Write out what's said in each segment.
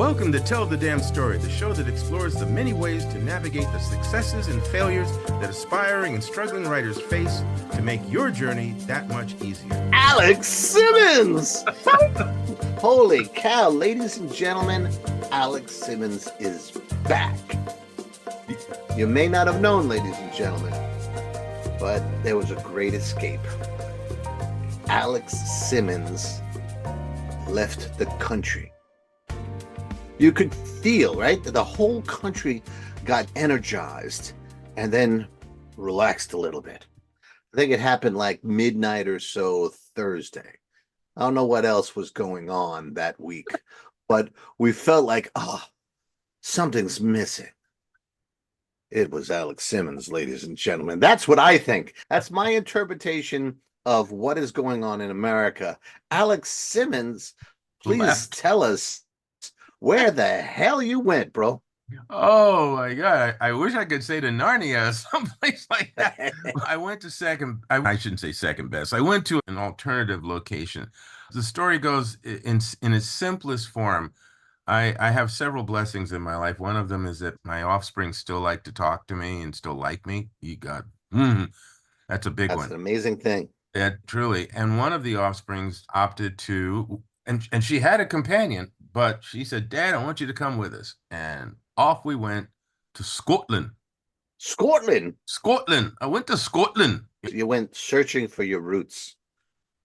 Welcome to Tell the Damn Story, the show that explores the many ways to navigate the successes and failures that aspiring and struggling writers face to make your journey that much easier. Alex Simmons! Holy cow, ladies and gentlemen, Alex Simmons is back. You may not have known, ladies and gentlemen, but there was a great escape. Alex Simmons left the country. You could feel, right, that the whole country got energized and then relaxed a little bit. I think it happened like midnight or so Thursday. I don't know what else was going on that week, but we felt like, something's missing. It was Alex Simmons, ladies and gentlemen. That's what I think. That's my interpretation of what is going on in America. Alex Simmons, please tell us where the hell you went, bro. Oh my God. I wish I could say to Narnia or someplace like that. I went to I shouldn't say second best. I went to an alternative location. The story goes in its simplest form. I have several blessings in my life. One of them is that my offspring still like to talk to me and still like me. That's a big one. That's an amazing thing. Yeah, truly. And one of the offsprings opted to, and she had a companion, but she said, "Dad, I want you to come with us." And off we went to Scotland. Scotland? Scotland. I went to Scotland. You went searching for your roots.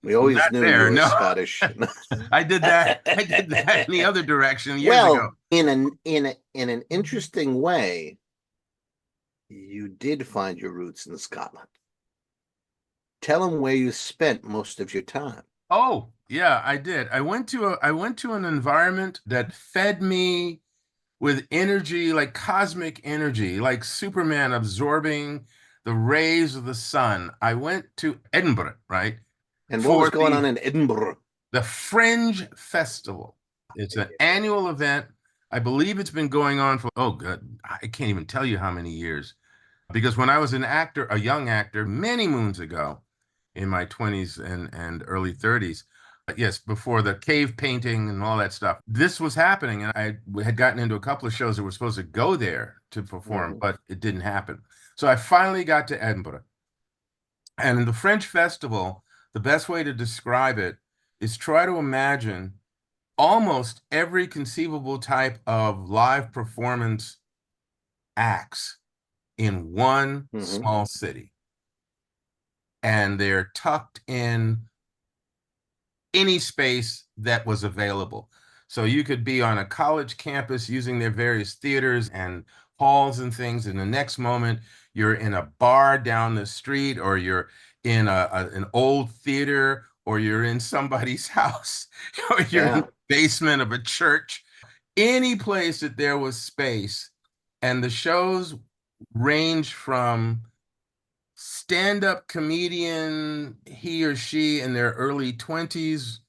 We always knew you were Scottish. I did that in the other direction years ago. In an interesting way, you did find your roots in Scotland. Tell them where you spent most of your time. Oh, yeah, I did. I went to an environment that fed me with energy, like cosmic energy, like Superman absorbing the rays of the sun. I went to Edinburgh, right? And what was going on in Edinburgh? The Fringe Festival. It's an annual event. I believe it's been going on for, I can't even tell you how many years. Because when I was a young actor, many moons ago, in my 20s and early 30s, yes, before the cave painting and all that stuff, this was happening. And I had gotten into a couple of shows that were supposed to go there to perform, but it didn't happen. So I finally got to Edinburgh. And in the Fringe Festival, the best way to describe it is try to imagine almost every conceivable type of live performance acts in one small city. And they're tucked in any space that was available. So you could be on a college campus using their various theaters and halls and things, and the next moment you're in a bar down the street, or you're in an old theater, or you're in somebody's house, or you're in the basement of a church. Any place that there was space. And the shows range from stand-up comedian, he or she in their early 20s,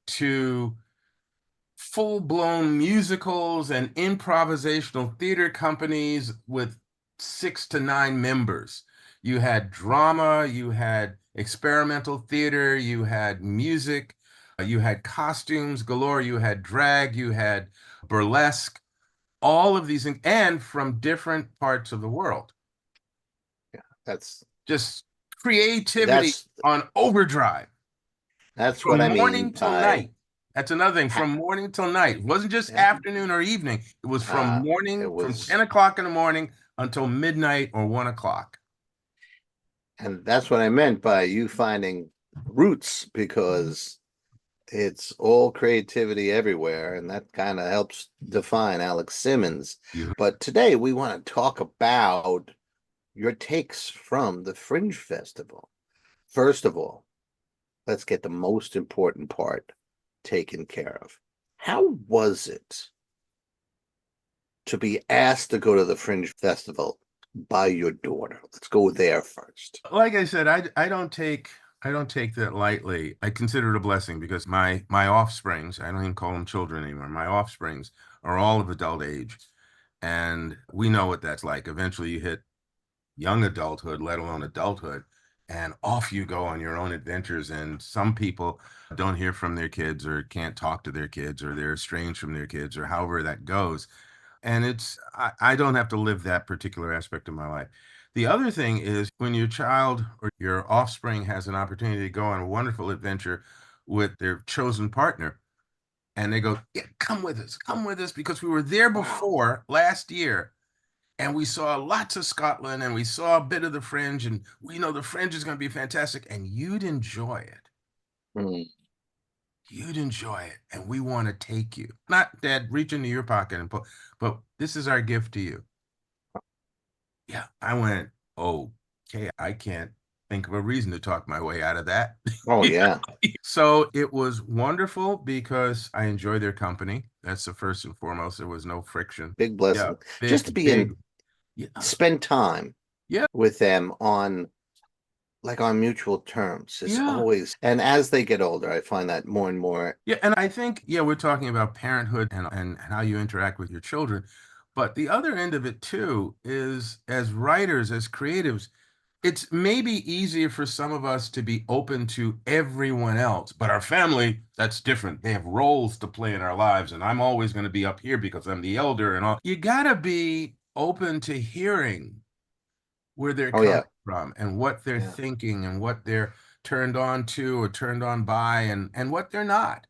to full-blown musicals and improvisational theater companies with 6 to 9 members. You had drama, you had experimental theater, you had music, you had costumes galore, you had drag, you had burlesque, all of these things, and from different parts of the world. Yeah, that's just creativity on overdrive. That's what I mean. From morning till night. That's another thing. From morning till night. It wasn't just afternoon or evening. It was from from 10 o'clock in the morning until midnight or 1 o'clock. And that's what I meant by you finding roots, because it's all creativity everywhere, and that kind of helps define Alex Simmons. But today we want to talk about your takes from the Fringe Festival. First of all, let's get the most important part taken care of. How was it to be asked to go to the Fringe Festival by your daughter? Let's go there first. Like I said, I don't take that lightly. I consider it a blessing, because my offsprings, I don't even call them children anymore, my offsprings are all of adult age. And we know what that's like. Eventually you hit young adulthood, let alone adulthood, and off you go on your own adventures. And some people don't hear from their kids or can't talk to their kids or they're estranged from their kids or however that goes. And I don't have to live that particular aspect of my life. The other thing is when your child or your offspring has an opportunity to go on a wonderful adventure with their chosen partner, and they go, yeah, come with us, because we were there Wow. before last year and we saw lots of Scotland and we saw a bit of the Fringe, and we know the Fringe is going to be fantastic and you'd enjoy it. Mm. You'd enjoy it, and we want to take you. Not, Dad, reach into your pocket and put, but this is our gift to you. Yeah, I went, okay, I can't think of a reason to talk my way out of that. Oh, Yeah. yeah. So it was wonderful because I enjoy their company. That's the first and foremost. There was no friction. Big Yeah, blessing. Just to big, be big. in, Yeah, spend time yeah, with them on like on mutual terms. It's yeah. always, and as they get older, I find that more and more. Yeah, and I think, yeah, we're talking about parenthood and how you interact with your children. But the other end of it too is as writers, as creatives, it's maybe easier for some of us to be open to everyone else, but our family, that's different. They have roles to play in our lives, and I'm always going to be up here because I'm the elder and all. You got to be open to hearing where they're Oh, coming yeah. from and what they're Yeah. thinking and what they're turned on to or turned on by, and what they're not,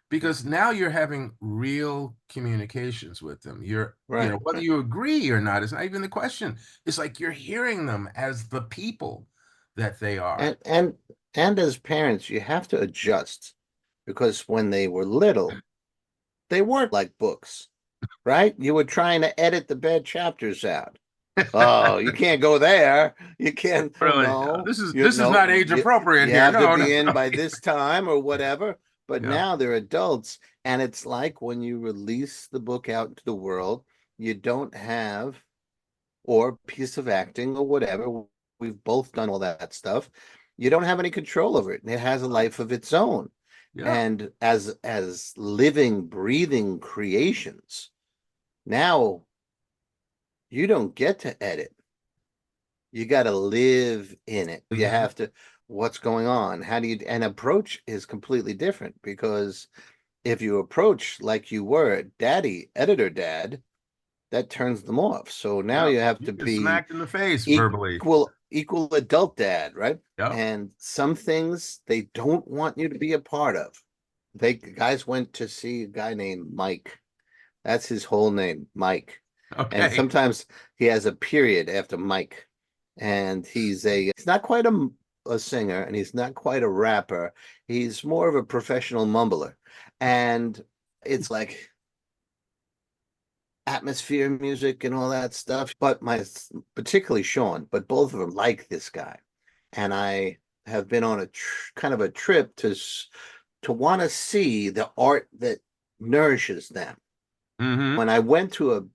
because now you're having real communications with them. Right. Whether Right. you agree or not is not even the question. It's like you're hearing them as the people that they are. And and and as parents, you have to adjust because when they were little, they weren't like books, right? You were trying to edit the bad chapters out. Oh, you can't go there. You can't. Really, No, this is not age appropriate you here. have to No, no, be in no. by this time or whatever. But Yeah. now they're adults, and it's like when you release the book out into the world, you don't have, or piece of acting or whatever. We've both done all that stuff. You don't have any control over it, and it has a life of its own. Yeah. And as living, breathing creations, now you don't get to edit. You got to live in it. You Mhm. have to, what's going on? How do you, and approach is completely different because if you approach like you were daddy, editor dad, that turns them off. So now Yeah. you have You to get be smacked in the face verbally. equal adult dad, right? Yeah. And some things they don't want you to be a part of. They guys went to see a guy named Mike. That's his whole name, Mike. And Okay. sometimes he has a period after Mike. And he's not quite a singer and he's not quite a rapper. He's more of a professional mumbler. And it's like atmosphere music and all that stuff. But particularly Sean, but both of them like this guy. And I have been on a kind of a trip to want to see the art that nourishes them. Hmm. When I went to a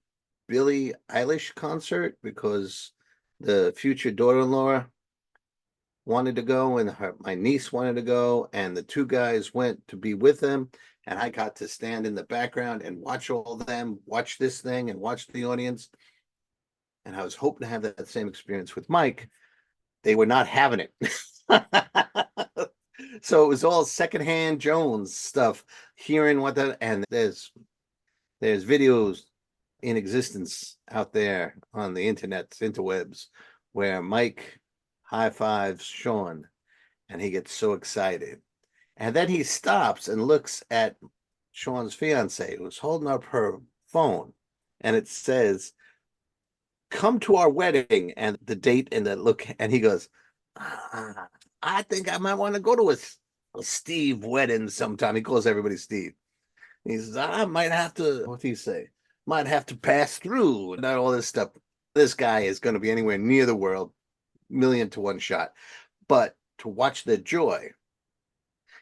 Billie Eilish concert because the future daughter-in-law wanted to go and my niece wanted to go, and the two guys went to be with them, and I got to stand in the background and watch all of them watch this thing and watch the audience. And I was hoping to have that same experience with Mike. They were not having it. So it was all secondhand Jones stuff, hearing what that, and there's videos in existence out there on the interwebs, where Mike high fives Sean and he gets so excited. And then he stops and looks at Sean's fiance who's holding up her phone, and it says, "Come to our wedding," and the date and the look. And he goes, I think I might want to go to a Steve wedding sometime. He calls everybody Steve. He says, I might have to, what do you say? Might have to pass through and all this stuff. This guy is going to be anywhere near the world, million to one shot. But to watch their joy,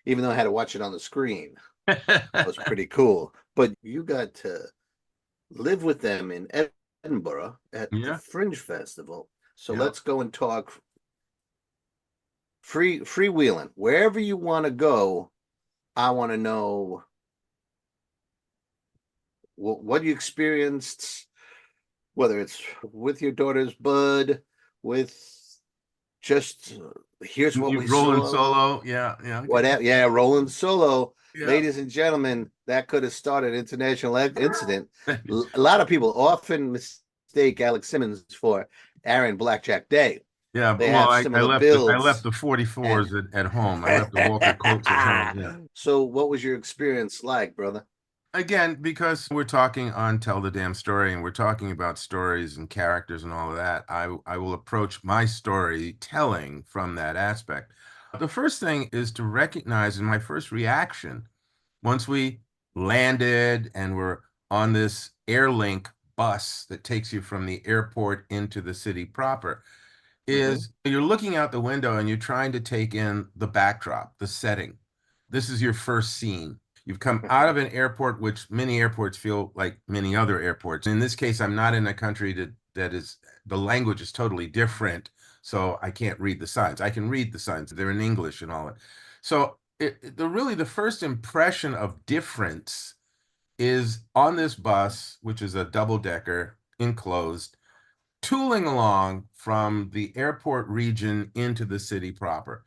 even though I had to watch it on the screen, was pretty cool. But you got to live with them in Edinburgh at the Yeah. Fringe Festival. So Yeah. let's go and talk freewheeling. Wherever you want to go, I want to know what you experienced, whether it's with your daughter's bud, with just here's what You we rolling saw. solo, yeah, yeah, okay. Whatever, yeah, rolling solo. Yeah. Ladies and gentlemen, that could have started an international incident. A lot of people often mistake Alex Simmons for Aaron Blackjack Day. Yeah, They well, have I similar left builds. the 44s And at home. I left the Walker Colts at home. Yeah. so, what was your experience like, brother? Again, because we're talking on Tell the Damn Story and we're talking about stories and characters and all of that, I will approach my storytelling from that aspect. The first thing is to recognize, in my first reaction, once we landed and we're on this Airlink bus that takes you from the airport into the city proper, Mm-hmm. is you're looking out the window and you're trying to take in the backdrop, the setting. This is your first scene. You've come out of an airport, which many airports feel like many other airports. In this case, I'm not in a country that is, the language is totally different, so I can't read the signs. I can read the signs. They're in English and all that. So really the first impression of difference is on this bus, which is a double-decker, enclosed, tooling along from the airport region into the city proper.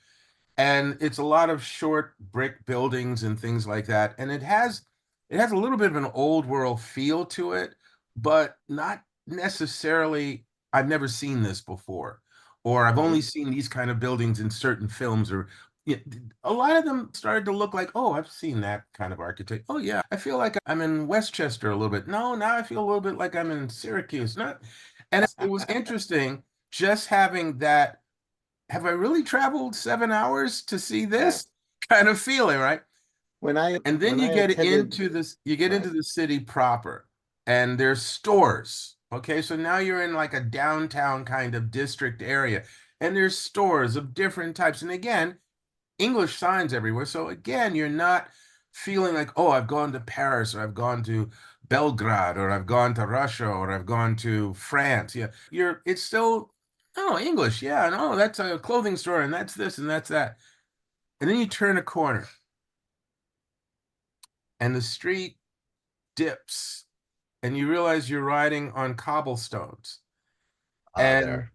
And it's a lot of short brick buildings and things like that. And it has a little bit of an old world feel to it, but not necessarily, I've never seen this before, or I've only Mm-hmm. seen these kind of buildings in certain films, or a lot of them started to look like, oh, I've seen that kind of architect. Oh yeah, I feel like I'm in Westchester a little bit. No, now I feel a little bit like I'm in Syracuse. Not, and it was interesting just having that. Have I really traveled 7 hours to see Yeah. this kind of feeling, right? When I And then when you I get attended, into this, you get into right. the city proper, and there's stores. Okay, so now you're in like a downtown kind of district area, and there's stores of different types. And again, English signs everywhere. So again, you're not feeling like, oh, I've gone to Paris or I've gone to Belgrade or I've gone to Russia or I've gone to France. Yeah, it's still, oh, English. Yeah, no, that's a clothing store and that's this and that's that. And then you turn a corner and the street dips and you realize you're riding on cobblestones. And There.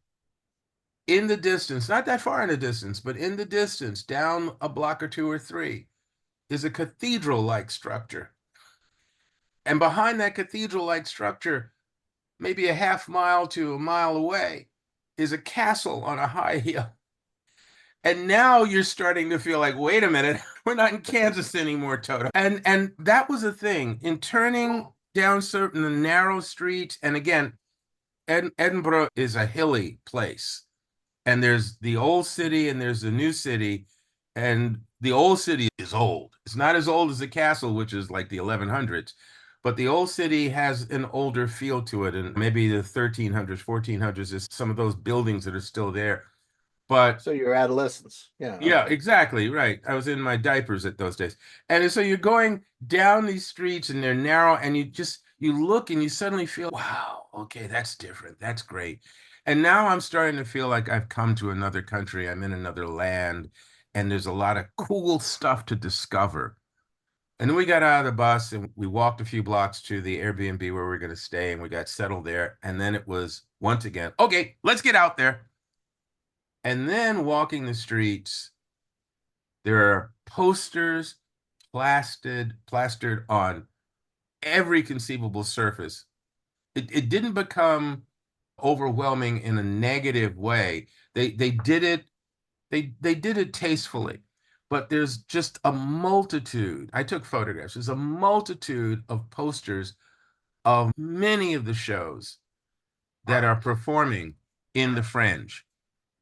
in the distance, not that far in the distance, but in the distance, down a block or two or three, is a cathedral-like structure. And behind that cathedral-like structure, maybe a half mile to a mile away, is a castle on a high hill. And now you're starting to feel like, wait a minute, we're not in Kansas anymore, Toto. And that was a thing in turning down certain narrow streets. And again, Edinburgh is a hilly place. And there's the old city and there's the new city. And the old city is old. It's not as old as the castle, which is like the 1100s, but the old city has an older feel to it. And maybe the 1300s, 1400s is some of those buildings that are still there. But So your adolescence. Yeah. yeah, Okay. exactly. Right. I was in my diapers at those days. And so you're going down these streets and they're narrow and you look and you suddenly feel, wow, okay, that's different. That's great. And now I'm starting to feel like I've come to another country. I'm in another land and there's a lot of cool stuff to discover. And then we got out of the bus and we walked a few blocks to the Airbnb where we are going to stay and we got settled there. And then it was once again, okay, let's get out there. And then walking the streets, there are posters plastered on every conceivable surface. It didn't become overwhelming in a negative way. They did it they did it tastefully. But there's just a multitude. I took photographs. There's a multitude of posters of many of the shows that are performing in the Fringe.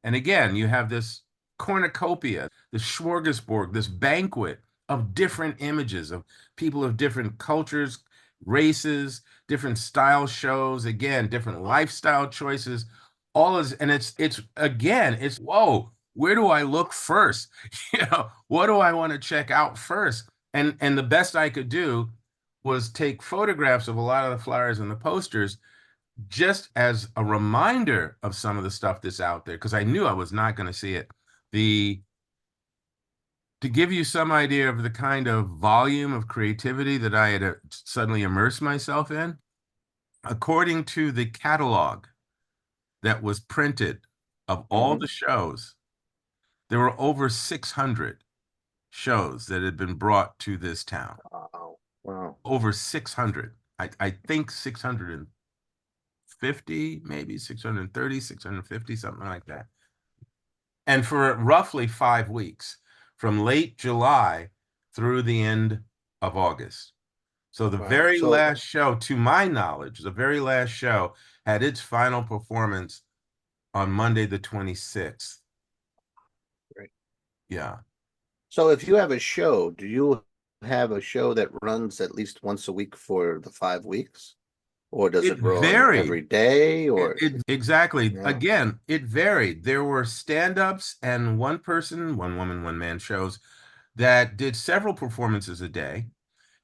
And again, you have this cornucopia, this smorgasbord, this banquet of different images of people of different cultures, races, different style shows, again, different lifestyle choices. All is, and it's again, it's whoa, where do I look first? What do I want to check out first? And the best I could do was take photographs of a lot of the flyers and the posters just as a reminder of some of the stuff that's out there, because I knew I was not going to see it. To give you some idea of the kind of volume of creativity that I had suddenly immersed myself in, according to the catalog that was printed of all the shows, there were over 600 shows that had been brought to this town. Wow. Wow. Over 600. I think 650, maybe 630, 650, something like that. And for roughly 5 weeks, from late July through the end of August. So the Wow. very So, last show, to my knowledge, the very last show had its final performance on Monday, the 26th. right. Yeah. So if you have a show, do you have a show that runs at least once a week for the 5 weeks? Or does It it run varied. every day? Or Exactly. yeah. Again, it varied. There were stand-ups and one person, one woman, one man shows that did several performances a day.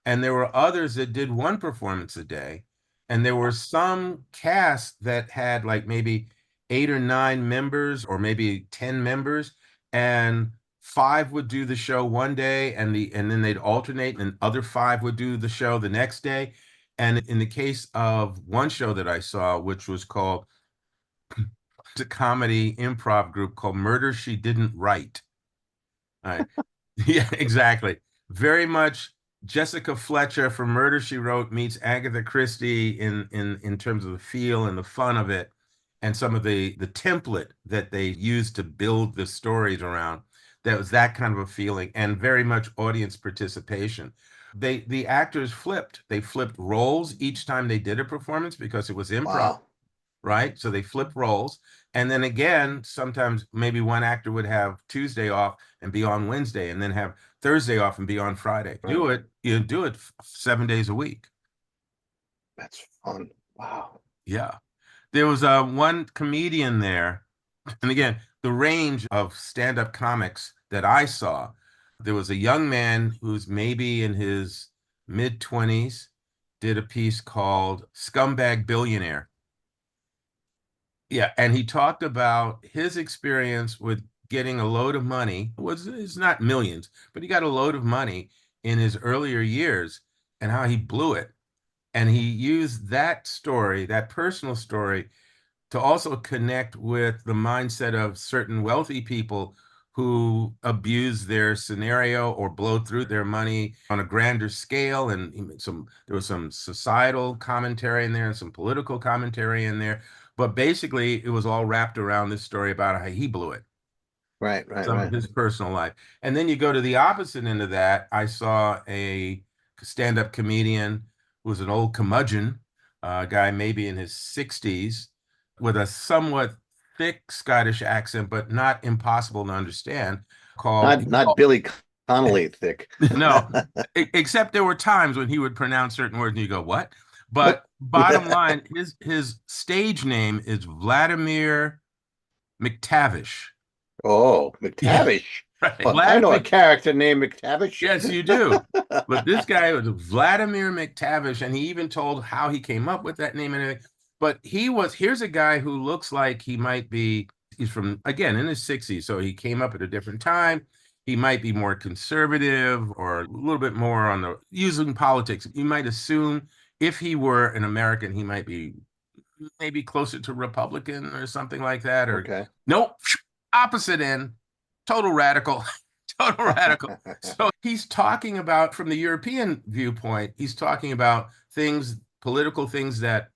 And there were others that did one performance a day. And there were some casts that had like maybe 8 or 9 members or maybe 10 members. And 5 would do the show one day and then they'd alternate and other 5 would do the show the next day. And in the case of one show that I saw, which was called it's a comedy improv group called Murder She Didn't Write. All right. Yeah, exactly. Very much Jessica Fletcher from Murder She Wrote meets Agatha Christie in terms of the feel and the fun of it, and some of the template that they used to build the stories around. That was that kind of a feeling, and very much audience participation. The actors flipped. They flipped roles each time they did a performance because it was improv, Wow. right? So they flip roles. And then again, sometimes maybe one actor would have Tuesday off and be on Wednesday, and then have Thursday off and be on Friday. Right. You do it 7 days a week. That's fun. Wow. Yeah. There was one comedian there. And again, the range of stand-up comics that I saw, there was a young man who's maybe in his mid-20s, did a piece called Scumbag Billionaire. Yeah, and he talked about his experience with getting a load of money. It's not millions, but he got a load of money in his earlier years and how he blew it. And he used that story, that personal story, to also connect with the mindset of certain wealthy people who abuse their scenario or blow through their money on a grander scale. And there was some societal commentary in there and some political commentary in there. But basically, it was all wrapped around this story about how he blew it, Right, right, some of right. his personal life. And then you go to the opposite end of that. I saw a stand-up comedian who was an old curmudgeon, a guy maybe in his 60s, with a somewhat thick Scottish accent, but not impossible to understand, called Not Billy Connolly thick. no, except there were times when he would pronounce certain words and you go, what? But bottom line, his stage name is Vladimir McTavish. Oh, Yeah, McTavish. right. Well, I know a character named McTavish. Yes, you do. But this guy was Vladimir McTavish, and he even told how he came up with that name and everything. But here's a guy who looks like he might be, he's from, again, in his 60s, so he came up at a different time. He might be more conservative or a little bit more on the using politics. You might assume if he were an American, he might be maybe closer to Republican or something like that. Or Okay. nope, opposite end, total radical. Total radical. So he's talking about, from the European viewpoint, he's talking about things, political things that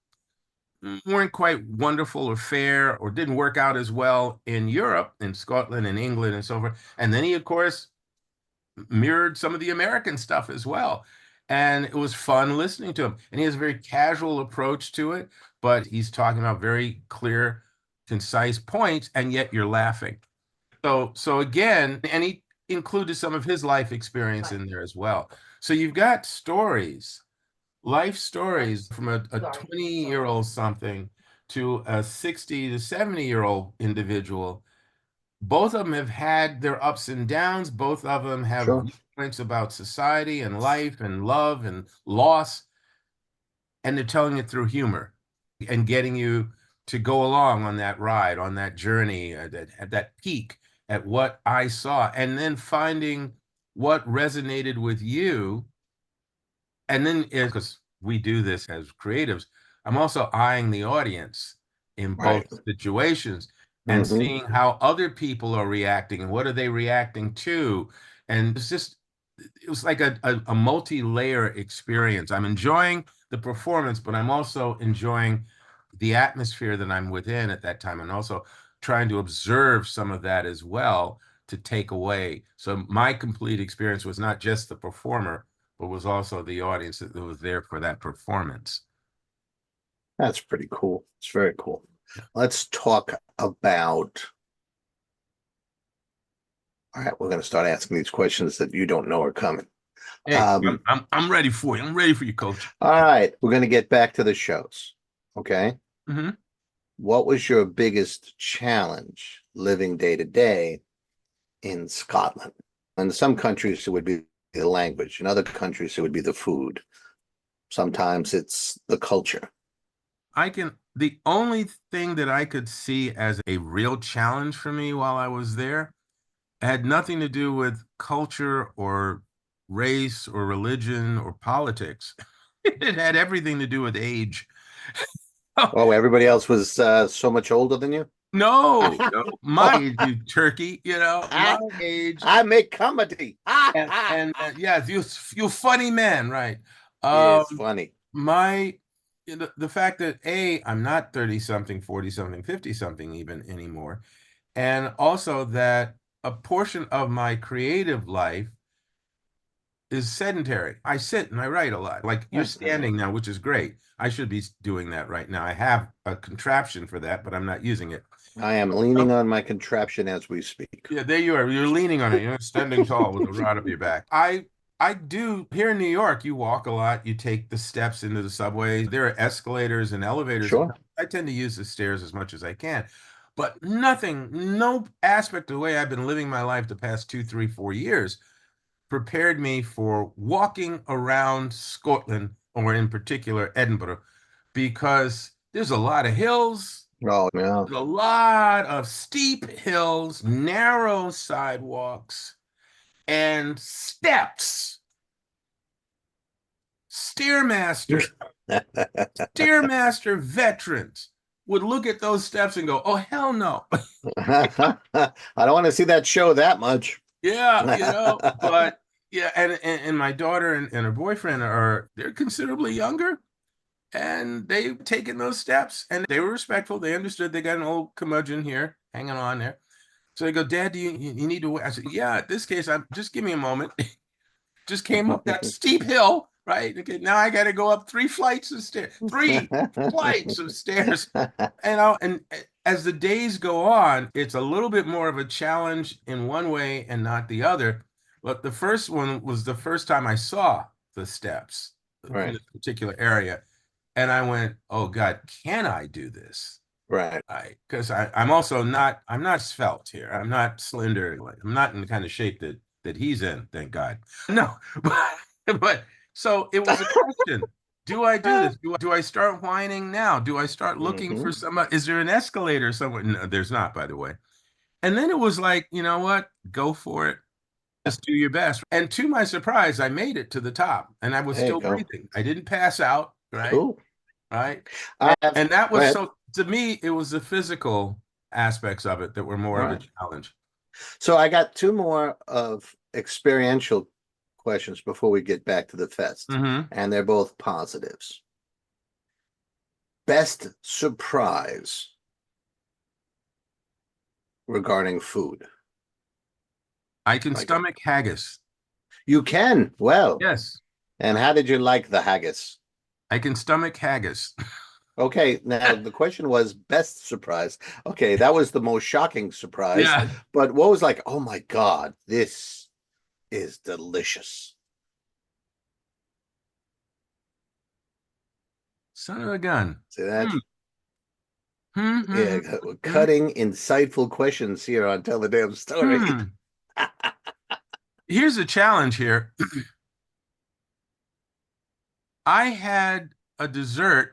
weren't quite wonderful or fair or didn't work out as well in Europe, in Scotland and England and so forth. And then he, of course, mirrored some of the American stuff as well. And it was fun listening to him. And he has a very casual approach to it, but he's talking about very clear, concise points, and yet you're laughing. So again, and he included some of his life experience in there as well. So you've got stories, life stories from a 20-year-old something to a 60 to 70-year-old individual. Both of them have had their ups and downs. Both of them have Sure. viewpoints about society and life and love and loss. And they're telling it through humor and getting you to go along on that ride, on that journey, at that peak at what I saw, and then finding what resonated with you. And then, because we do this as creatives, I'm also eyeing the audience in both Right. situations. and Mm-hmm. seeing how other people are reacting and what are they reacting to. And it was like a multi-layer experience. I'm enjoying the performance, but I'm also enjoying the atmosphere that I'm within at that time, and also trying to observe some of that as well to take away. So my complete experience was not just the performer, but was also the audience that was there for that performance. That's pretty cool. It's very cool. Let's talk about. All right, we're going to start asking these questions that you don't know are coming. Hey, I'm ready for you. I'm ready for you, coach. All right, we're going to get back to the shows. Okay. Mm-hmm. What was your biggest challenge living day to day in Scotland? In some countries, it would be the language. In other countries, it would be the food. Sometimes it's the culture. The only thing that I could see as a real challenge for me while I was there had nothing to do with culture or race or religion or politics. It had everything to do with age. Oh, everybody else was so much older than you? No, my age, you turkey, my age. I make comedy. Yeah, you funny man, right? It's funny. The fact that I'm not 30 something, 40 something, 50 something even anymore, and also that a portion of my creative life is sedentary. I sit and I write a lot. Like you're standing now, which is great. I should be doing that right now. I have a contraption for that, but I'm not using it. I am leaning on my contraption as we speak. Yeah, there you are. You're leaning on it. You're standing tall with a rod up your back. I do here in New York, you walk a lot, you take the steps into the subway. There are escalators and elevators. Sure. I tend to use the stairs as much as I can. But no aspect of the way I've been living my life the past 2, 3, 4 years prepared me for walking around Scotland, or in particular Edinburgh, because there's a lot of hills. Oh, yeah. There's a lot of steep hills, narrow sidewalks, and steps. Stairmaster veterans would look at those steps and go, "Oh, hell no." I don't want to see that show that much. Yeah, but yeah, and my daughter and her boyfriend they're considerably younger, and they've taken those steps, and they were respectful. They understood they got an old curmudgeon here hanging on there. So they go, "Dad, do you need to wait?" I said, "Yeah, in this case, just give me a moment." Just came up that steep hill, right? Okay, now I got to go up 3 flights of stairs, 3 flights of stairs. And as the days go on, it's a little bit more of a challenge in one way and not the other. But the first one was the first time I saw the steps in this particular area. And I went, "Oh God, can I do this?" Right. Because I'm also I'm not svelte here. I'm not slender. I'm not in the kind of shape that he's in, thank God. No, but so it was a question. Do I do this? Do I start whining now? Do I start looking for somebody? Is there an escalator somewhere? No, there's not, by the way. And then it was like, you know what? Go for it. Just do your best. And to my surprise, I made it to the top, and I was still breathing. I didn't pass out, right? Cool. Right. And that was so, to me, it was the physical aspects of it that were more of a challenge. So I got 2 more of experiential questions before we get back to the fest, and they're both positives. Best surprise regarding food? I can stomach haggis. You can? Well. Yes. And how did you like the haggis? I can stomach haggis. Okay, now the question was best surprise. Okay, that was the most shocking surprise. Yeah. But what was like, oh my God, this is delicious? Son of a gun. See that? Yeah, cutting, insightful questions here on Tell the Damn Story. Here's a challenge here. I had a dessert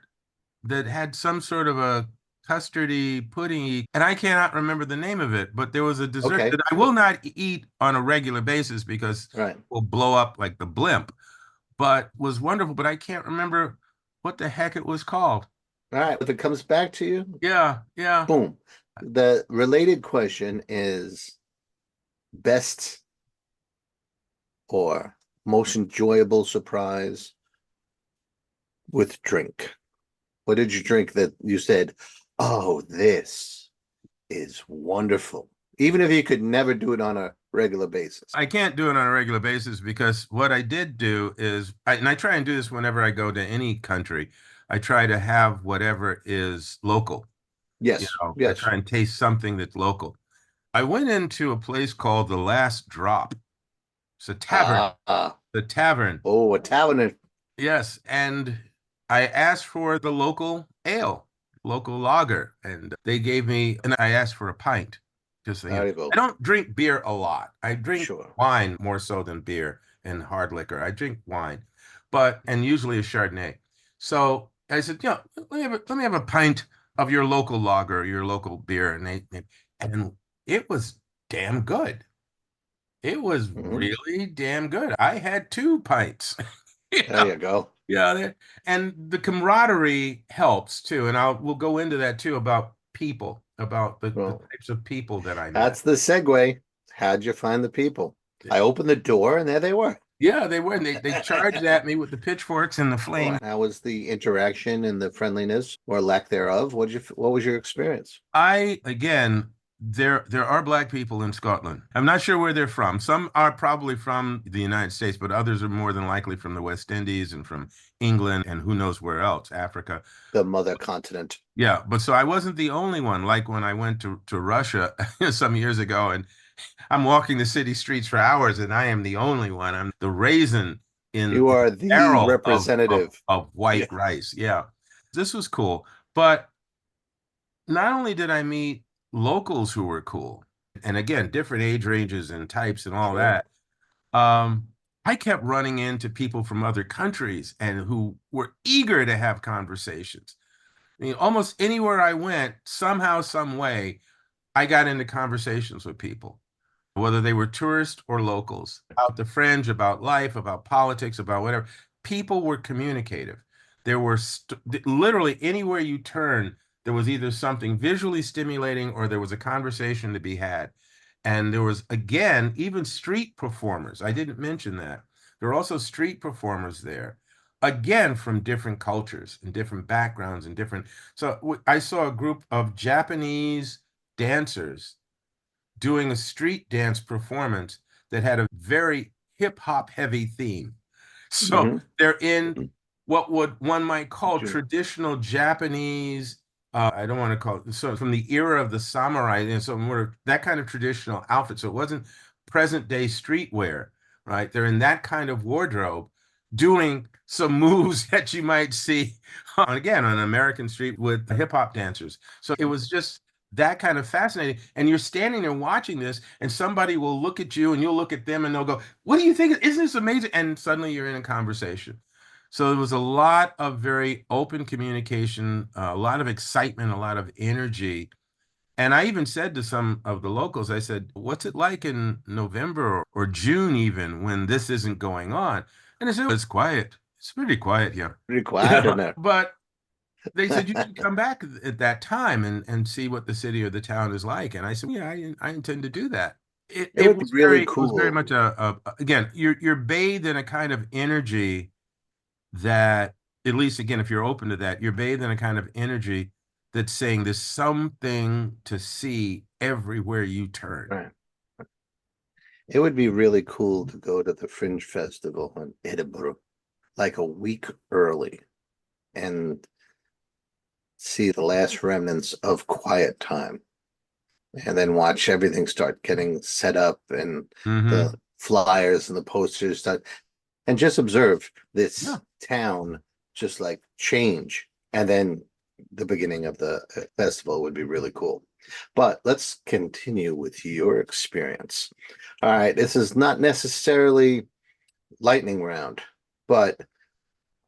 that had some sort of a custardy, puddingy, and I cannot remember the name of it, but there was a dessert that I will not eat on a regular basis because it will blow up like the blimp, but was wonderful, but I can't remember what the heck it was called. All right, if it comes back to you. Yeah. Boom. The related question is best or most enjoyable surprise with drink. What did you drink that you said, oh, this is wonderful, even if you could never do it on a regular basis? I can't do it on a regular basis because what I did do is, and I try and do this whenever I go to any country, I try to have whatever is local. Yes, I yes. try and taste something that's local. I went into a place called The Last Drop. It's a tavern. Ah, The tavern. oh, a tavern. Yes. And I asked for the local ale, local lager, and they gave me, and I asked for a pint. Just so There you go. I don't drink beer a lot. I drink Sure. wine more so than beer and hard liquor. I drink wine, and usually a Chardonnay. So I said, let me have a pint of your local lager, your local beer, and it was damn good. It was Mhm. really damn good. I had two pints. There you go. Yeah, and the camaraderie helps too, and we'll go into that too about people, about the Well, types of people that I met. that's the segue. How'd you find the people? I opened the door and there they were. Yeah, they were, and they charged at me with the pitchforks and the Well, flame. how was the interaction and the friendliness or lack thereof? What was your experience? Again, there are black people in Scotland. I'm not sure where they're from. Some are probably from the United States, but others are more than likely from the West Indies and from England and who knows where else, Africa. The mother continent. Yeah, but so I wasn't the only one. Like when I went to Russia some years ago, and I'm walking the city streets for hours, and I am the only one. I'm the raisin You in are the the barrel representative. of Yeah. white rice. Yeah, this was cool. But not only did I meet locals who were cool, and again, different age ranges and types and all Sure. that, I kept running into people from other countries and who were eager to have conversations. I mean, almost anywhere I went, somehow, some way, I got into conversations with people, whether they were tourists or locals, about the fringe, about life, about politics, about whatever. People were communicative. There were literally anywhere you turn, there was either something visually stimulating or there was a conversation to be had. And there was, again, even street performers. I didn't mention that. There were also street performers there, again, from different cultures and different backgrounds and different. So I saw a group of Japanese dancers doing a street dance performance that had a very hip hop heavy theme. So Hmm. they're in what would one might call Sure. traditional Japanese. I don't want to call it so from the era of the samurai, and so more that kind of traditional outfit. So it wasn't present day streetwear, right? They're in that kind of wardrobe, doing some moves that you might see again on an American street with hip hop dancers. So it was just that kind of fascinating. And you're standing there watching this, and somebody will look at you and you'll look at them and they'll go, what do you think? Isn't this amazing? And suddenly you're in a conversation. So there was a lot of very open communication, a lot of excitement, a lot of energy. And I even said to some of the locals, I said, what's it like in November or June even when this isn't going on? And they said, "Oh, it's quiet. It's pretty quiet here." Pretty quiet in there. But they said you should come back at that time and see what the city or the town is like. And I said, yeah, I intend to do that. It, It it would be was really very cool. much again, you're bathed in a kind of energy that, at least again, if you're open to that, you're bathed in a kind of energy that's saying there's something to see everywhere you turn. Right. It would be really cool to go to the Fringe Festival in Edinburgh like a week early and see the last remnants of quiet time and then watch everything start getting set up and Hmm. the flyers and the posters start and just observe Yeah. this town just like change. And then the beginning of the festival would be really cool. But let's continue with your experience. All right, this is not necessarily lightning round, but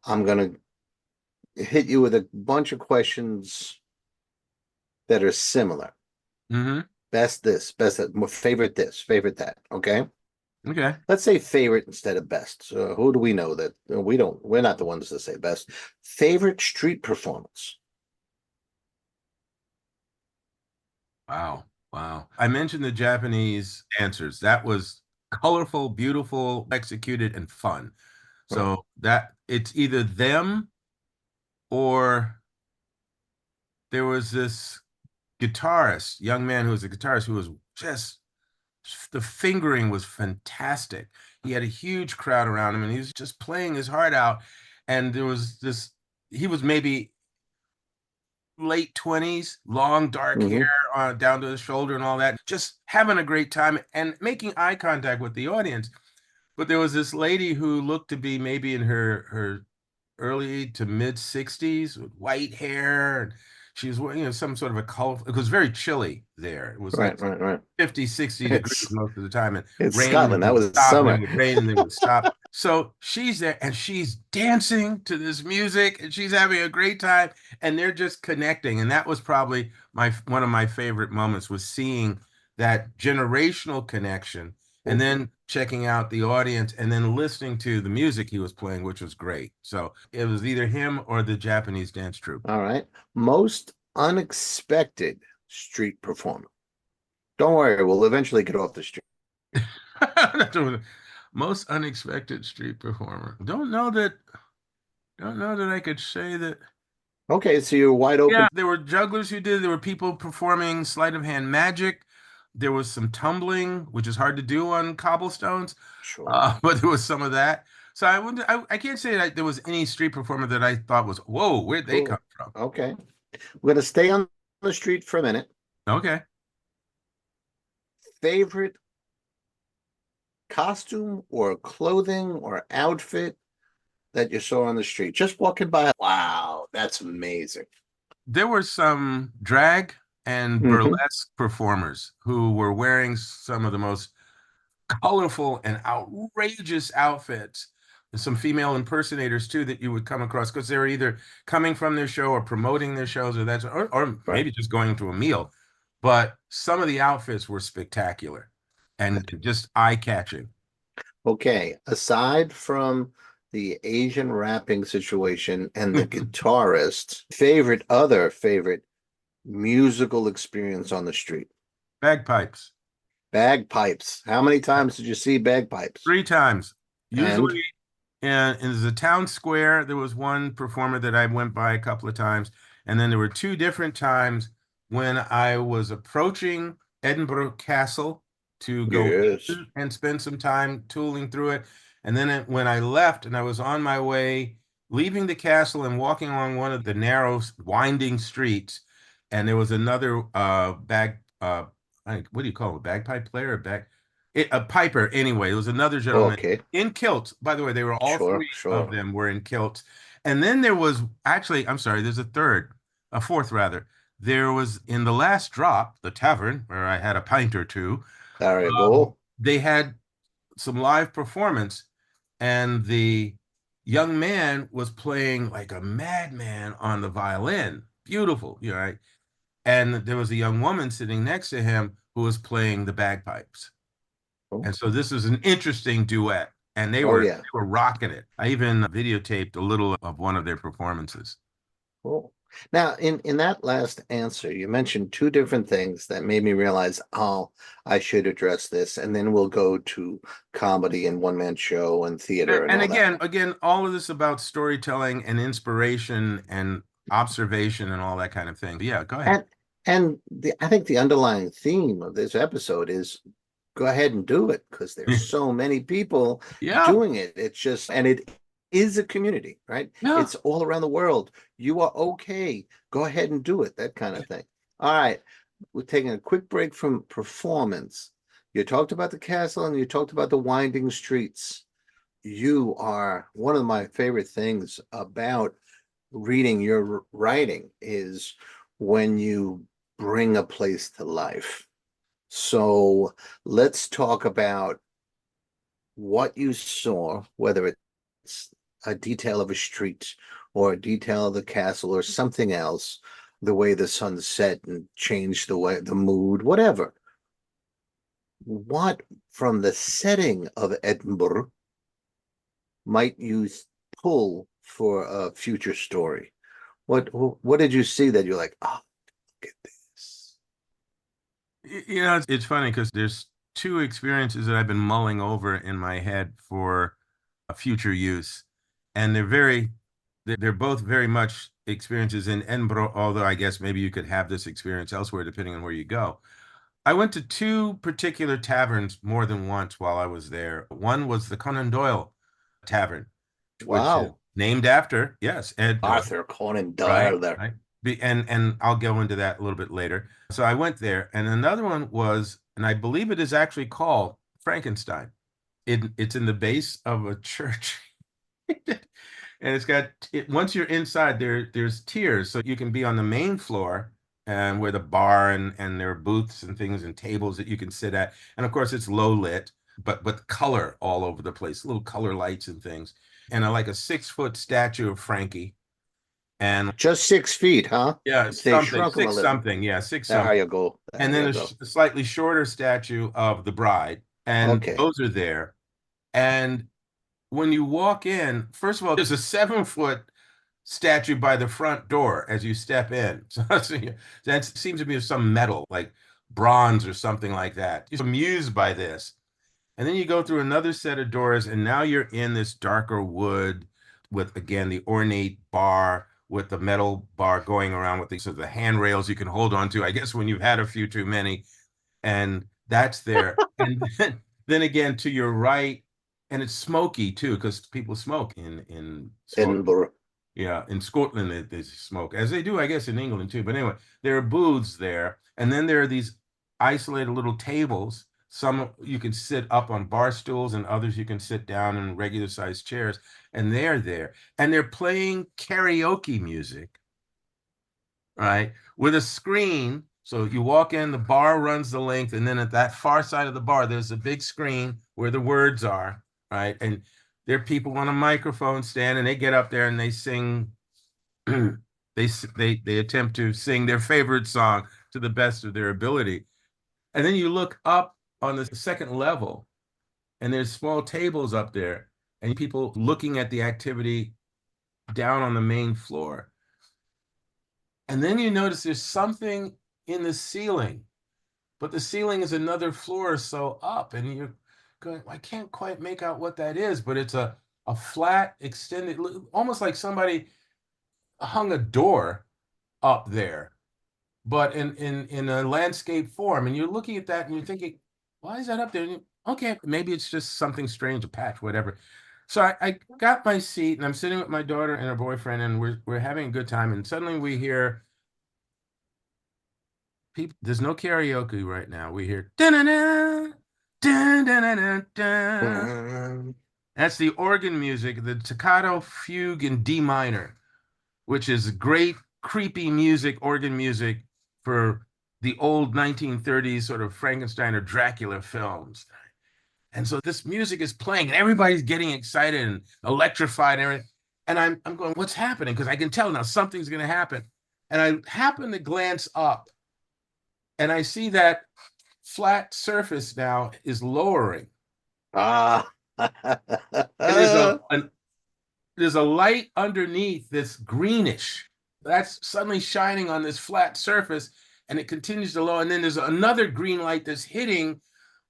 I'm going to hit you with a bunch of questions that are similar. Hmm. Best this, best that, favorite this, favorite that. Okay. Okay. Let's say favorite instead of best. So who do we know that we're not the ones that say best. Favorite street performance. Wow. Wow. I mentioned the Japanese dancers. That was colorful, beautiful, executed, and fun. Right. So that it's either them or there was this guitarist, young man who was a guitarist who was just the fingering was fantastic. He had a huge crowd around him and he was just playing his heart out. And there was this, he was maybe late 20s, long dark hair Hmm. down to his shoulder and all that, just having a great time and making eye contact with the audience. But there was this lady who looked to be maybe in her early to mid 60s with white hair. And she was wearing, some sort of a colorful, it was very chilly there. It was like Right, right, right. 50, 60 degrees It's most of the time and it's rain and Scotland. it That would was stop and it summer. would rain and it would stop. So she's there and she's dancing to this music and she's having a great time and they're just connecting. And that was probably one of my favorite moments was seeing that generational connection and then checking out the audience and then listening to the music he was playing, which was great. So it was either him or the Japanese dance troupe. All right. Most unexpected street performer. Don't worry, we'll eventually get off the street. Most unexpected street performer. Don't know that I could say that. Okay, so you're wide Yeah, open. there were jugglers who did. There were people performing sleight of hand magic. There was some tumbling, which is hard to do on cobblestones, Sure. but there was some of that. So I can't say that there was any street performer that I thought was, whoa, where'd they come Cool. from? Okay. We're going to stay on the street for a minute. Okay. Favorite costume or clothing or outfit that you saw on the street? Just walking by. Wow, that's amazing. There were some drag and Hmm. burlesque performers who were wearing some of the most colorful and outrageous outfits. And some female impersonators too that you would come across because they were either coming from their show or promoting their shows or Right. maybe just going to a meal. But some of the outfits were spectacular and just eye-catching. Okay. Aside from the Asian rapping situation and the guitarist, other favorite musical experience on the street? Bagpipes. Bagpipes. How many times did you see bagpipes? 3 times. And Usually in the town square, there was one performer that I went by a couple of times. And then there were two different times when I was approaching Edinburgh Castle to go yes. in and spend some time tooling through it. And then when I left and I was on my way, leaving the castle and walking along one of the narrow, winding streets, and there was another what do you call him? A bagpipe player? A piper anyway. It was another gentleman Okay. in kilts. By the way, they were all Sure, three of sure. them were in kilts. And then there was actually, I'm sorry, there's a fourth rather. There was in the last drop, the tavern where I had a pint or two. There you go. They had some live performance, and the young man was playing like a madman on the violin. Beautiful, right? And there was a young woman sitting next to him who was playing the bagpipes. Oh, And so this was an interesting duet, and oh they yeah. were rocking it. I even videotaped a little of one of their performances. Cool. Now, in that last answer, you mentioned two different things that made me realize, oh, I should address this, and then we'll go to comedy and one-man show and theater and And all that. again, all of this about storytelling and inspiration and observation and all that kind of thing. But yeah, go ahead. And I think the underlying theme of this episode is go ahead and do it because there's so many people Yeah, doing it. It's just, and it is a community, right? yeah. It's all around the world. You are okay. Go ahead and do it, that kind of thing. All right. We're taking a quick break from performance. You talked about the castle and you talked about the winding streets. You are one of my favorite things about reading your writing is when you bring a place to life. So let's talk about what you saw, whether it's a detail of a street or a detail of the castle or something else, the way the sun set and changed the way the mood, whatever. What from the setting of Edinburgh might you pull for a future story? What did you see that you're like, oh, look at this? It's funny because there's two experiences that I've been mulling over in my head for a future use, and they're both very much experiences in Edinburgh, although I guess maybe you could have this experience elsewhere depending on where you go. I went to two particular taverns more than once while I was there. One was the Conan Doyle Tavern, which is Wow. named after, yes, Ed Doyle, Arthur Conan Doyle right? there. Right. And I'll go into that a little bit later. So I went there, and another one was, and I believe it is actually called Frankenstein. It's in the base of a church. And once you're inside there's tiers, so you can be on the main floor and where the bar and there are booths and things and tables that you can sit at, and of course it's low lit, but color all over the place, little color lights and things, and I like a 6 foot statue of Frankie, and Just 6 feet, huh? yeah, They something shrunk him a six little. something, yeah, six There something, you go. and There then you a, go. a slightly shorter statue of the bride, and Okay. those are there. And when you walk in, first of all, there's a 7 foot statue by the front door as you step in. So that seems to be some metal, like bronze or something like that. You're amused by this. And then you go through another set of doors, and now you're in this darker wood with, again, the ornate bar with the metal bar going around with these, so the handrails you can hold on to, I guess, when you've had a few too many. And that's there. And then again, to your right, and it's smoky too, because people smoke in Scotland. Edinburgh. Yeah, in Scotland they smoke, as they do, I guess, in England too. But anyway, there are booths there, and then there are these isolated little tables. Some you can sit up on bar stools, and others you can sit down in regular sized chairs, and they're there, and they're playing karaoke music, right? With a screen. So you walk in, the bar runs the length, and then at that far side of the bar, there's a big screen where the words are, right? And there are people on a microphone stand, and they get up there and they sing. They attempt to sing their favorite song to the best of their ability. And then you look up on the second level, and there's small tables up there, and people looking at the activity down on the main floor. And then you notice there's something in the ceiling, but the ceiling is another floor or so up, and you're going, I can't quite make out what that is, but it's a flat, extended, almost like somebody hung a door up there, but in a landscape form. And you're looking at that and you're thinking, why is that up there? Okay, maybe it's just something strange, a patch, whatever. So I got my seat and I'm sitting with my daughter and her boyfriend, and we're having a good time. And suddenly we hear people. There's no karaoke right now. We hear da-na-na, da-na-na-na-da. Mm. That's the organ music, the staccato fugue in D minor, which is great, creepy music, organ music for the old 1930s sort of Frankenstein or Dracula films. And so this music is playing, and everybody's getting excited and electrified and everything. And I'm going, what's happening? Because I can tell now something's going to happen. And I happen to glance up, and I see that flat surface now is lowering. Ah. And there's a light underneath this greenish that's suddenly shining on this flat surface, and it continues to lower. And then there's another green light that's hitting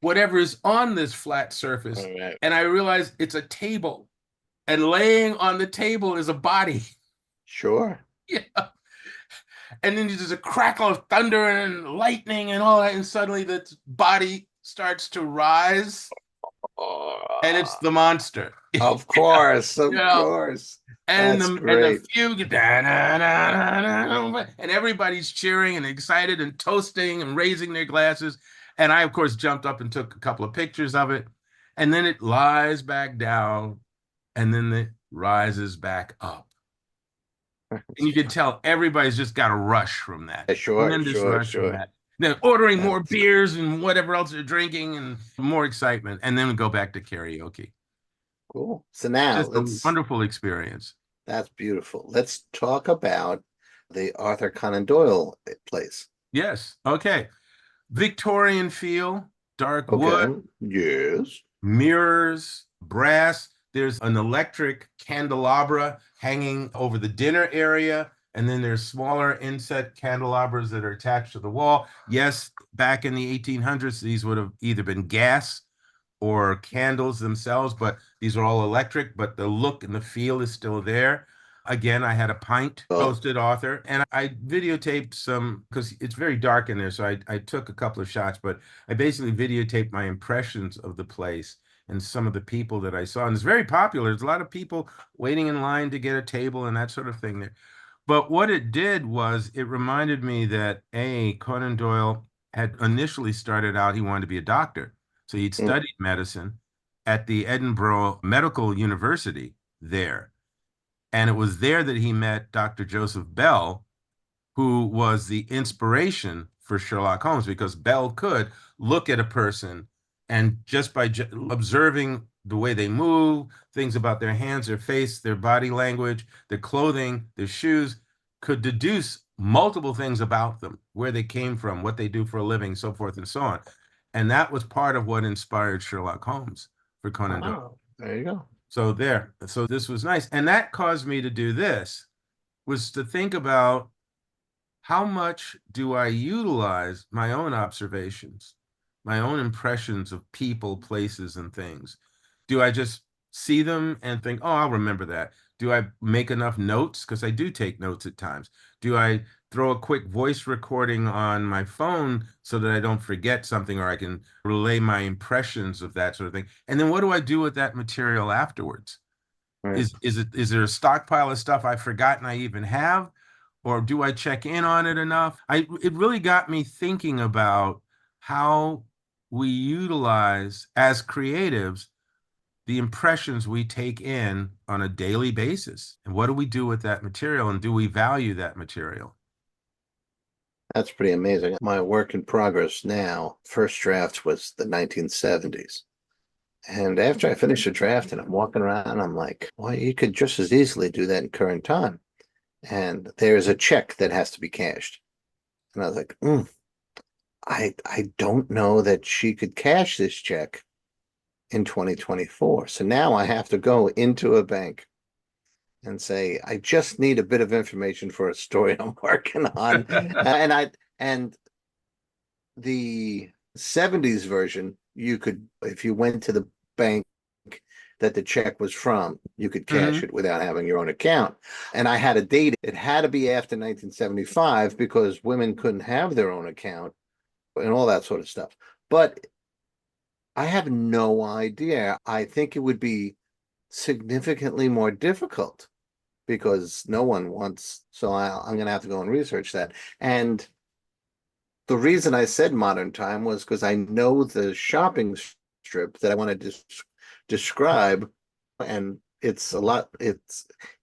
whatever is on this flat surface. Right. And I realize it's a table, and laying on the table is a body. Sure. Yeah. And then there's a crackle of thunder and lightning and all that, and suddenly the body starts to rise, and it's the monster. Of course, of Yeah. course. And That's the great. fugue, and everybody's cheering and excited and toasting and raising their glasses. And I, of course, jumped up and took a couple of pictures of it. And then it lies back down, and then it rises back up. And you can tell everybody's just got a rush from that. Sure, Tremendous sure, rush from sure. that. They're ordering more That's beers and whatever else they're drinking, and more excitement. And then we go back to karaoke. cool. So now Just a wonderful experience. that's beautiful. Let's talk about the Arthur Conan Doyle place. Yes. Okay. Victorian feel, dark Okay. wood, Yes. mirrors, brass. There's an electric candelabra hanging over the dinner area And then there's smaller inset candelabras that are attached to the wall. Yes, back in the 1800s, these would have either been gas or candles themselves, but these are all electric, but the look and the feel is still there. Again, I had a pint Oh, posted author, and I videotaped some because it's very dark in there. So I took a couple of shots, but I basically videotaped my impressions of the place and some of the people that I saw. And it's very popular. There's a lot of people waiting in line to get a table and that sort of thing there. But what it did was it reminded me that Conan Doyle had initially started out, he wanted to be a doctor. So he'd mm, studied medicine at the Edinburgh Medical University there. And it was there that he met Dr. Joseph Bell, who was the inspiration for Sherlock Holmes, because Bell could look at a person and just by observing the way they move, things about their hands, their face, their body language, their clothing, their shoes, could deduce multiple things about them, where they came from, what they do for a living, so forth and so on. And that was part of what inspired Sherlock Holmes for Conan Doyle. wow, there you go. So this was nice. And that caused me to do this, was to think about how much do I utilize my own observations, my own impressions of people, places, and things? Do I just see them and think, oh, I'll remember that? Do I make enough notes? Because I do take notes at times. Do I throw a quick voice recording on my phone so that I don't forget something, or I can relay my impressions of that sort of thing? And then what do I do with that material afterwards? Right. Is there a stockpile of stuff I've forgotten I even have? Or do I check in on it enough? It really got me thinking about how we utilize as creatives the impressions we take in on a daily basis. And what do we do with that material? And do we value that material? That's pretty amazing. My work in progress now, first draft was the 1970s. And after I finish a draft and I'm walking around, I'm like, well, you could just as easily do that in current time. And there's a check that has to be cashed. And I was like, I don't know that she could cash this check in 2024. So now I have to go into a bank and say, I just need a bit of information for a story I'm working on. And the 70s version, you could, if you went to the bank that the check was from, you could cash Mhm. it without having your own account. And I had a date. It had to be after 1975 because women couldn't have their own account and all that sort of stuff. But I have no idea. I think it would be significantly more difficult because no one wants. So I'm going to have to go and research that. And the reason I said modern time was because I know the shopping strip that I want to describe, and it's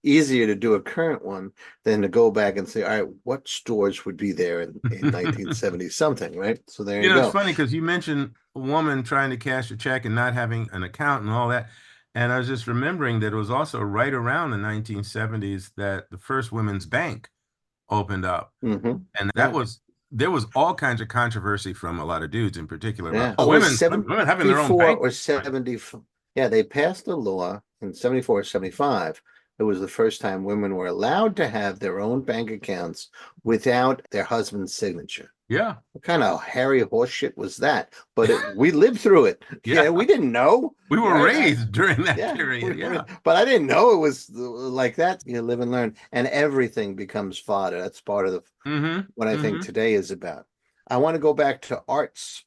easier to do a current one than to go back and say, all right, what stores would be there in 1970 something, right? So there you It's go. funny because you mentioned a woman trying to cash a check and not having an account and all that. And I was just remembering that it was also right around the 1970s that the first women's bank opened up. Hmm. And Yeah. there was all kinds of controversy from a lot of dudes in particular about, Yeah. oh, It was women having their own 74 bank. or 70. Yeah, they passed a law in 74 or 75. It was the first time women were allowed to have their own bank accounts without their husband's signature. Yeah. What kind of hairy horse shit was that? But we lived through it. Yeah. Yeah, we didn't know. We were Yeah, raised during that yeah, period. Yeah. but I didn't know it was like that. You live and learn, and everything becomes fodder. That's part of Mm-hmm. what I think Mm-hmm. today is about. I want to go back to arts.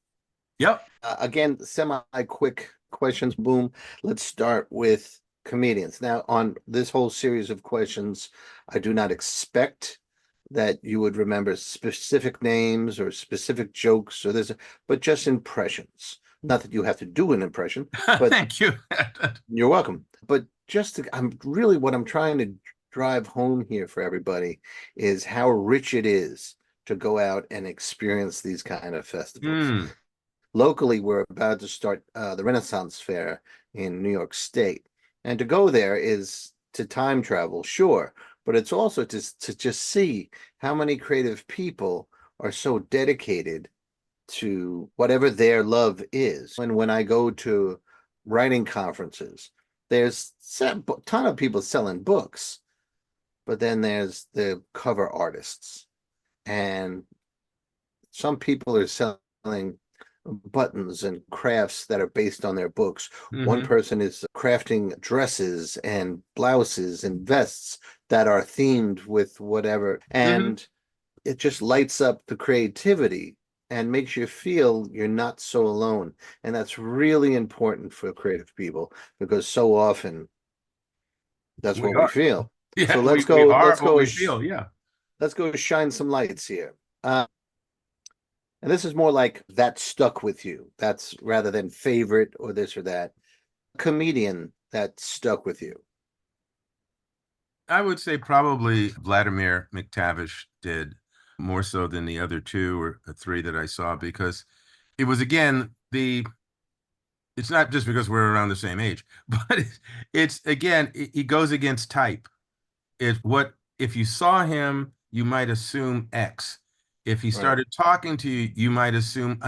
Yep. Again, semi-quick questions. Boom. Let's start with comedians. Now, on this whole series of questions, I do not expect that you would remember specific names or specific jokes or this, but just impressions. Not that you have to do an impression, but Thank you. you're welcome. But just I'm really what I'm trying to drive home here for everybody is how rich it is to go out and experience these kind of festivals. Mm. Locally, we're about to start the Renaissance Fair in New York State. And to go there is to time travel, sure, but it's also to just see how many creative people are so dedicated to whatever their love is. And when I go to writing conferences, there's a ton of people selling books, but then there's the cover artists, and some people are selling buttons and crafts that are based on their books. One Mm-hmm. person is crafting dresses and blouses and vests that are themed with whatever. Mm-hmm. And it just lights up the creativity and makes you feel you're not so alone. And that's really important for creative people because so often that's We what we are. feel. So Yeah, let's we go, are what we feel. Yeah. let's go shine some lights here. And this is more like that stuck with you. That's rather than favorite or this or that. Comedian that stuck with you. I would say probably Vladimir McTavish did more so than the other two or three that I saw because it was again it's not just because we're around the same age, but it's again he goes against type. It's what if you saw him, you might assume X. If he Right, started talking to you, you might assume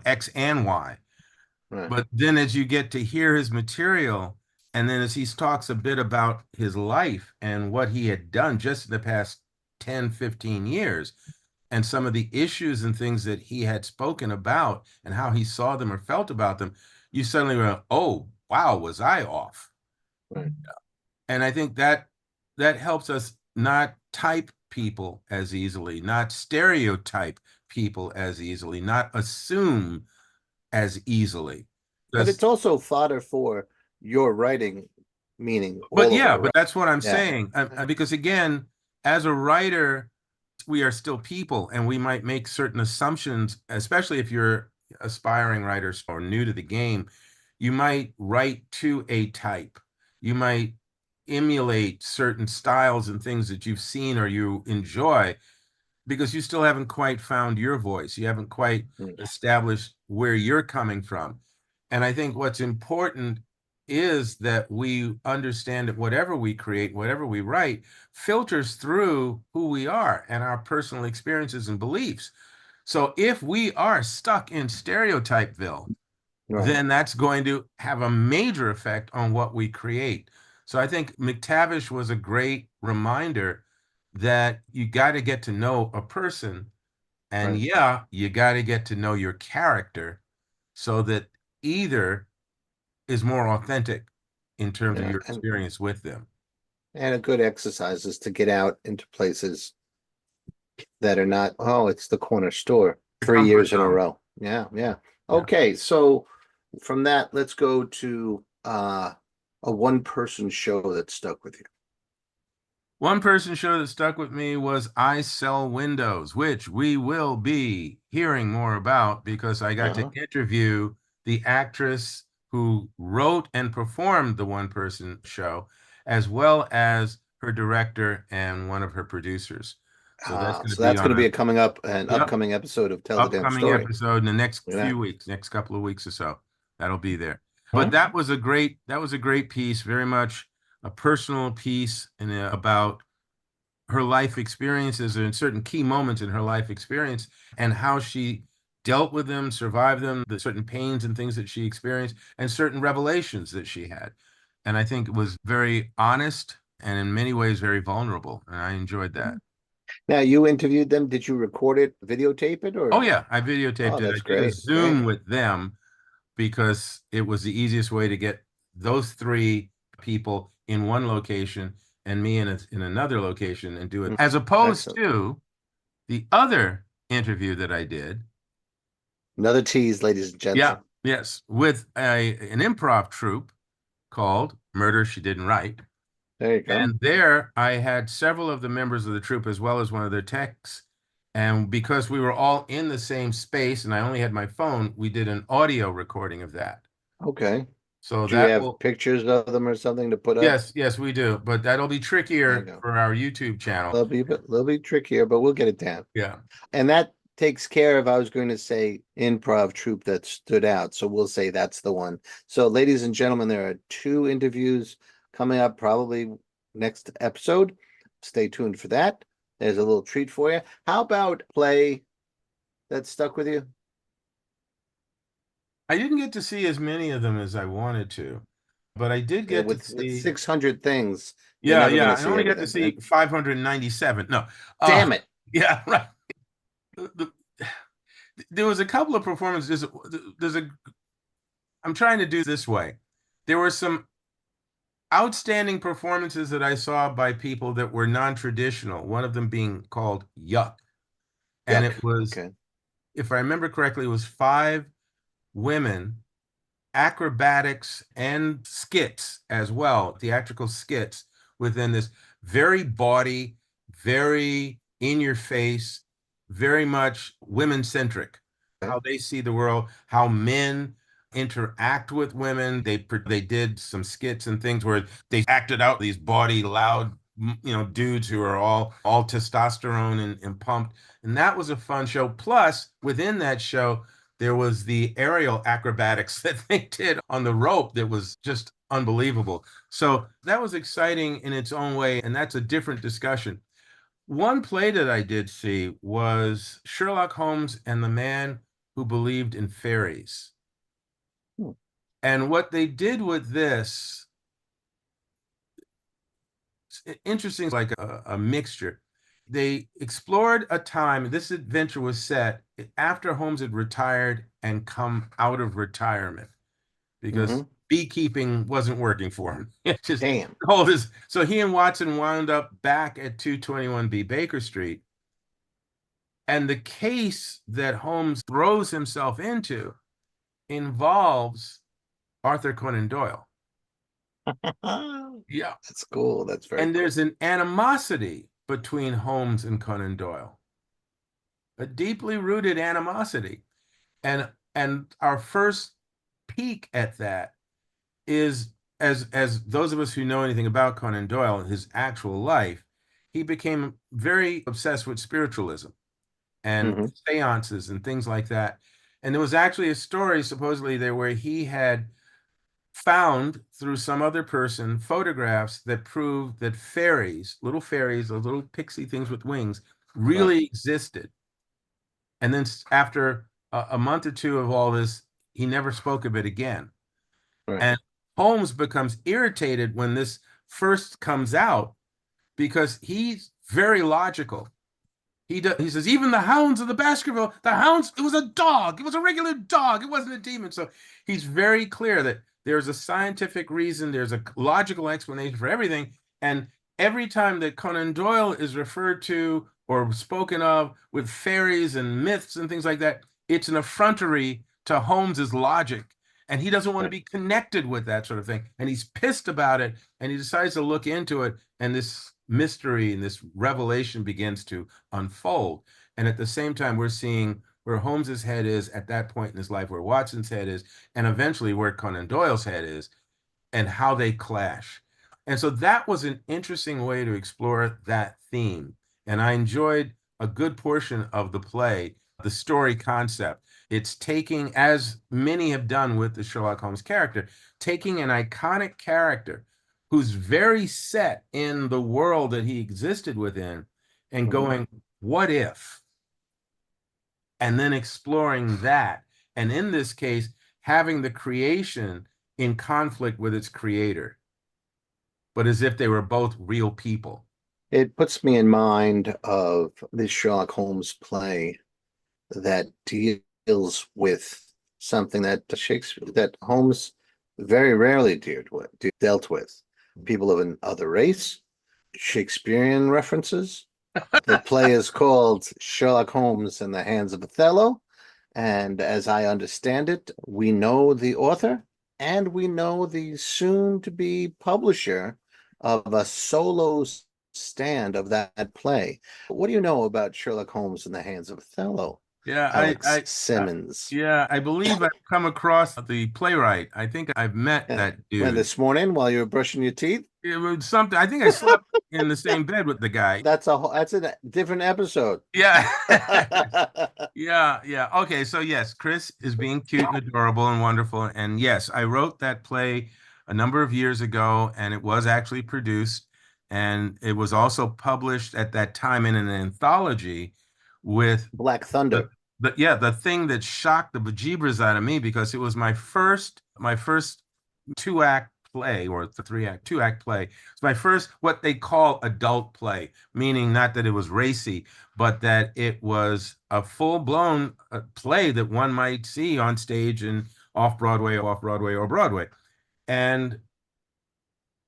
X and Y. right, But then as you get to hear his material, and then as he talks a bit about his life and what he had done just in the past 10, 15 years, and some of the issues and things that he had spoken about and how he saw them or felt about them, you suddenly go, oh, wow, was I off? right. And I think that helps us not type people as easily, not stereotype people as easily, not assume as easily. But Because it's also fodder for your writing, meaning But all of yeah, our but writing. that's what I'm Yeah, saying. Because again, as a writer, we are still people and we might make certain assumptions, especially if you're aspiring writers or new to the game. You might write to a type. You might emulate certain styles and things that you've seen or you enjoy because you still haven't quite found your voice. You haven't quite mm, established where you're coming from. And I think what's important is that we understand that whatever we create, whatever we write, filters through who we are and our personal experiences and beliefs. So if we are stuck in stereotypeville, right. then that's going to have a major effect on what we create. So I think McTavish was a great reminder that you got to get to know a person. And Right. yeah, you got to get to know your character so that either is more authentic in terms of Yeah, your experience with them. and a good exercise is to get out into places that are not, oh, it's the corner store The 3 years comfort in a zone. row. Yeah, yeah. Yeah. Okay, so from that, let's go to a one-person show that stuck with you. One person show that stuck with me was I Sell Windows, which we will be hearing more about because I got to Uh-huh. interview the actress who wrote and performed the one person show, as well as her director and one of her producers. So that's going to So be that's going on to be a a coming up an yep, upcoming episode of Tell the Damn upcoming Story. episode in the next Look at few weeks, next couple of weeks or so. That'll be there. But that. that was a great piece, very much a personal piece and about her life experiences and certain key moments in her life experience and how she dealt with them, survived them, the certain pains and things that she experienced, and certain revelations that she had. And I think it was very honest and in many ways very vulnerable. And I enjoyed that. Now you interviewed them. Did you record it, videotape it, Oh, or? yeah, I Oh, videotaped it. I that's did a great. Great. Zoom with them because it was the easiest way to get those three people in one location and me in another location and do it, as opposed Excellent. to the other interview that I did. Another tease, ladies and Yeah, gentlemen. yes, with an improv troupe called Murder She Didn't Write. There you go. And there I had several of the members of the troupe as well as one of their techs. And because we were all in the same space and I only had my phone, we did an audio recording of that. Okay. So Do you that have will, pictures of them or something to put up? yes, yes, we do. But that'll be There you trickier go. for our YouTube channel. A little bit trickier, but we'll get it down. Yeah. And that takes care of, I was going to say, improv troupe that stood out. So we'll say that's the one. So, ladies and gentlemen, there are two interviews coming up probably next episode. Stay tuned for that. There's a little treat for you. How about play that stuck with you? I didn't get to see as many of them as I wanted to, but I did Yeah, get to with see, 600 things, You're Yeah, never going yeah. to I see only got to everything. see 597. No. Damn it. Yeah, right. The- there was a couple of performances. I'm trying to do this way. There were some outstanding performances that I saw by people that were non-traditional, one of them being called Yuck. And Yuck. it was, Okay. if I remember correctly, it was five women, acrobatics and skits as well, theatrical skits within this very bawdy, very in your face, very much women centric. Okay. How they see the world, how men interact with women. They did some skits and things where they acted out these bawdy, loud, dudes who are all testosterone and pumped. And that was a fun show. Plus, within that show, there was the aerial acrobatics that they did on the rope that was just unbelievable. So that was exciting in its own way, and that's a different discussion. One play that I did see was Sherlock Holmes and the Man Who Believed in Fairies. Hmm. And what they did with this, interesting, like a mixture. They explored a time, this adventure was set after Holmes had retired and come out of retirement because Mm-hmm. beekeeping wasn't working for him. It just Damn. hold his, so he and Watson wound up back at 221B Baker Street. And the case that Holmes throws himself into involves Arthur Conan Doyle. Yeah. That's cool. That's very And cool. there's an animosity between Holmes and Conan Doyle, a deeply rooted animosity. And our first peek at that is, as those of us who know anything about Conan Doyle and his actual life, he became very obsessed with spiritualism and Mm-hmm. seances and things like that. And there was actually a story supposedly there where he had found through some other person photographs that proved that fairies, those little pixie things with wings, Right. really existed. And then after a month or two of all this, he never spoke of it again. Right. And Holmes becomes irritated when this first comes out because he's very logical. He says, even the hounds of the Baskerville, the hounds, it was a dog. It was a regular dog. It wasn't a demon. So he's very clear that there's a scientific reason, there's a logical explanation for everything. And every time that Conan Doyle is referred to or spoken of with fairies and myths and things like that, it's an effrontery to Holmes's logic. And he doesn't want to Right. be connected with that sort of thing. And he's pissed about it. And he decides to look into it. And this mystery and this revelation begins to unfold. And at the same time, we're seeing where Holmes's head is at that point in his life, where Watson's head is, and eventually where Conan Doyle's head is, and how they clash. And so that was an interesting way to explore that theme. And I enjoyed a good portion of the play, the story concept. It's taking, as many have done with the Sherlock Holmes character, taking an iconic character who's very set in the world that he existed within and Mm-hmm. going, what if? And then exploring that. And in this case, having the creation in conflict with its creator, but as if they were both real people. It puts me in mind of this Sherlock Holmes play that deals with something that Holmes very rarely dealt with. People of another race, Shakespearean references. The play is called Sherlock Holmes in the Hands of Othello. And as I understand it, we know the author and we know the soon-to-be publisher of a solo stand of that play. What do you know about Sherlock Holmes in the Hands of Othello, Yeah, Alex Simmons? yeah, I believe I've come across the playwright. I think I've met Yeah. that When dude. this morning while you were brushing your teeth? It was something. I think I slept in the same bed with the guy. That's a different episode. Yeah. Yeah, yeah. Okay, so yes, Chris is being cute and adorable and wonderful. And yes, I wrote that play a number of years ago, and it was actually produced, and it was also published at that time in an anthology with Black Thunder. the thing that shocked the bejeebers out of me because it was my first two-act play, or it's a 3-act, 2-act play. It's my first what they call adult play, meaning not that it was racy, but that it was a full-blown play that one might see on stage and off Broadway, or Broadway. And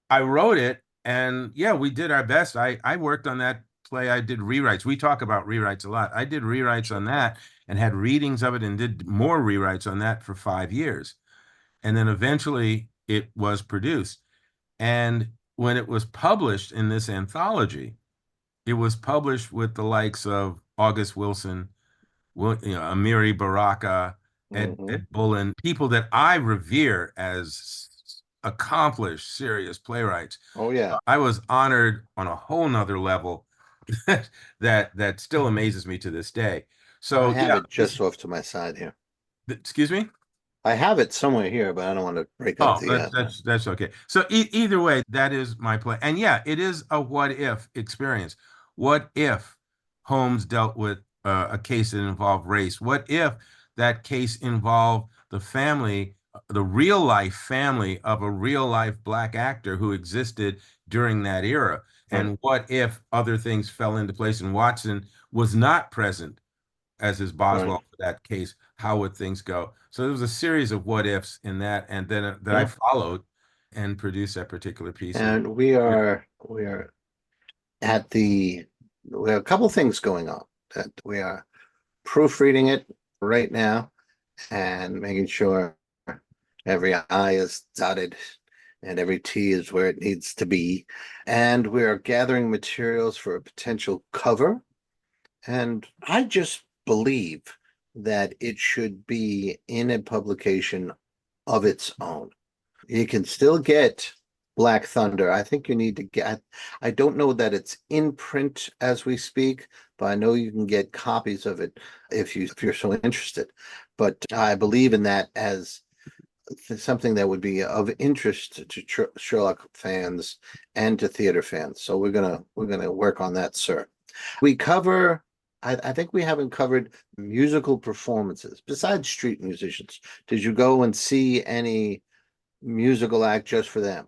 I wrote it, and yeah, we did our best. I worked on that play. I did rewrites. We talk about rewrites a lot. I did rewrites on that and had readings of it and did more rewrites on that for 5 years. And then eventually it was produced. And when it was published in this anthology, it was published with the likes of August Wilson, Amiri Baraka, Ed Bullen, people that I revere as accomplished, serious playwrights. Oh yeah. I was honored on a whole nother level that still amazes me to this day. So I have yeah, it just off to my side here. excuse me? I have it somewhere here, but I don't want to break up Oh, the. that's okay. So either way, that is my play. And yeah, it is a what if experience. What if Holmes dealt with a case that involved race? What if that case involved the family, the real life family of a real life Black actor who existed during that era? And what if other things fell into place and Watson was not present as his Boswell for that case? How would things go? So there was a series of what ifs in that, and then I followed and produced that particular piece. And we are at we have a couple things going on that we are proofreading it right now and making sure every I is dotted and every T is where it needs to be. And we are gathering materials for a potential cover. And I just believe that it should be in a publication of its own. You can still get Black Thunder. I think you need to get, I don't know that it's in print as we speak, but I know you can get copies of it if you're so interested. But I believe in that as something that would be of interest to Sherlock fans and to theater fans. So we're gonna work on that, sir. We cover, I think we haven't covered musical performances besides street musicians. Did you go and see any musical act just for them?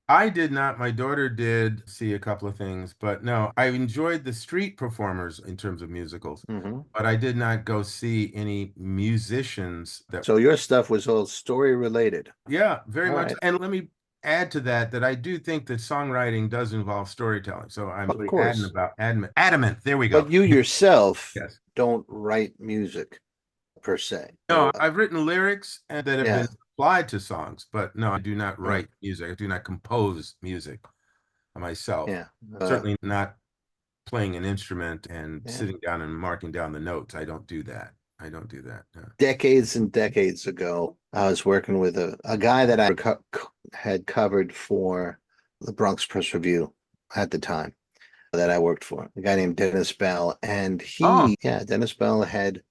I did not. My daughter did see a couple of things, but no, I enjoyed the street performers in terms of musicals, but I did not go see any musicians that. So your stuff was all story related. Yeah, very All much. right. And let me add to that I do think that songwriting does involve storytelling. So I'm Of really course. adamant. There we go. But you yourself Yes. don't write music per se. No, I've written lyrics and that have Yeah. been applied to songs, but no, I do not write music. I do not compose music myself. Yeah. Certainly not playing an instrument and sitting down and marking down the notes. I don't do that. No. Decades and decades ago, I was working with a guy that I had covered for the Bronx Press Review at the time that I worked for, a guy named Dennis Bell. And Dennis Bell had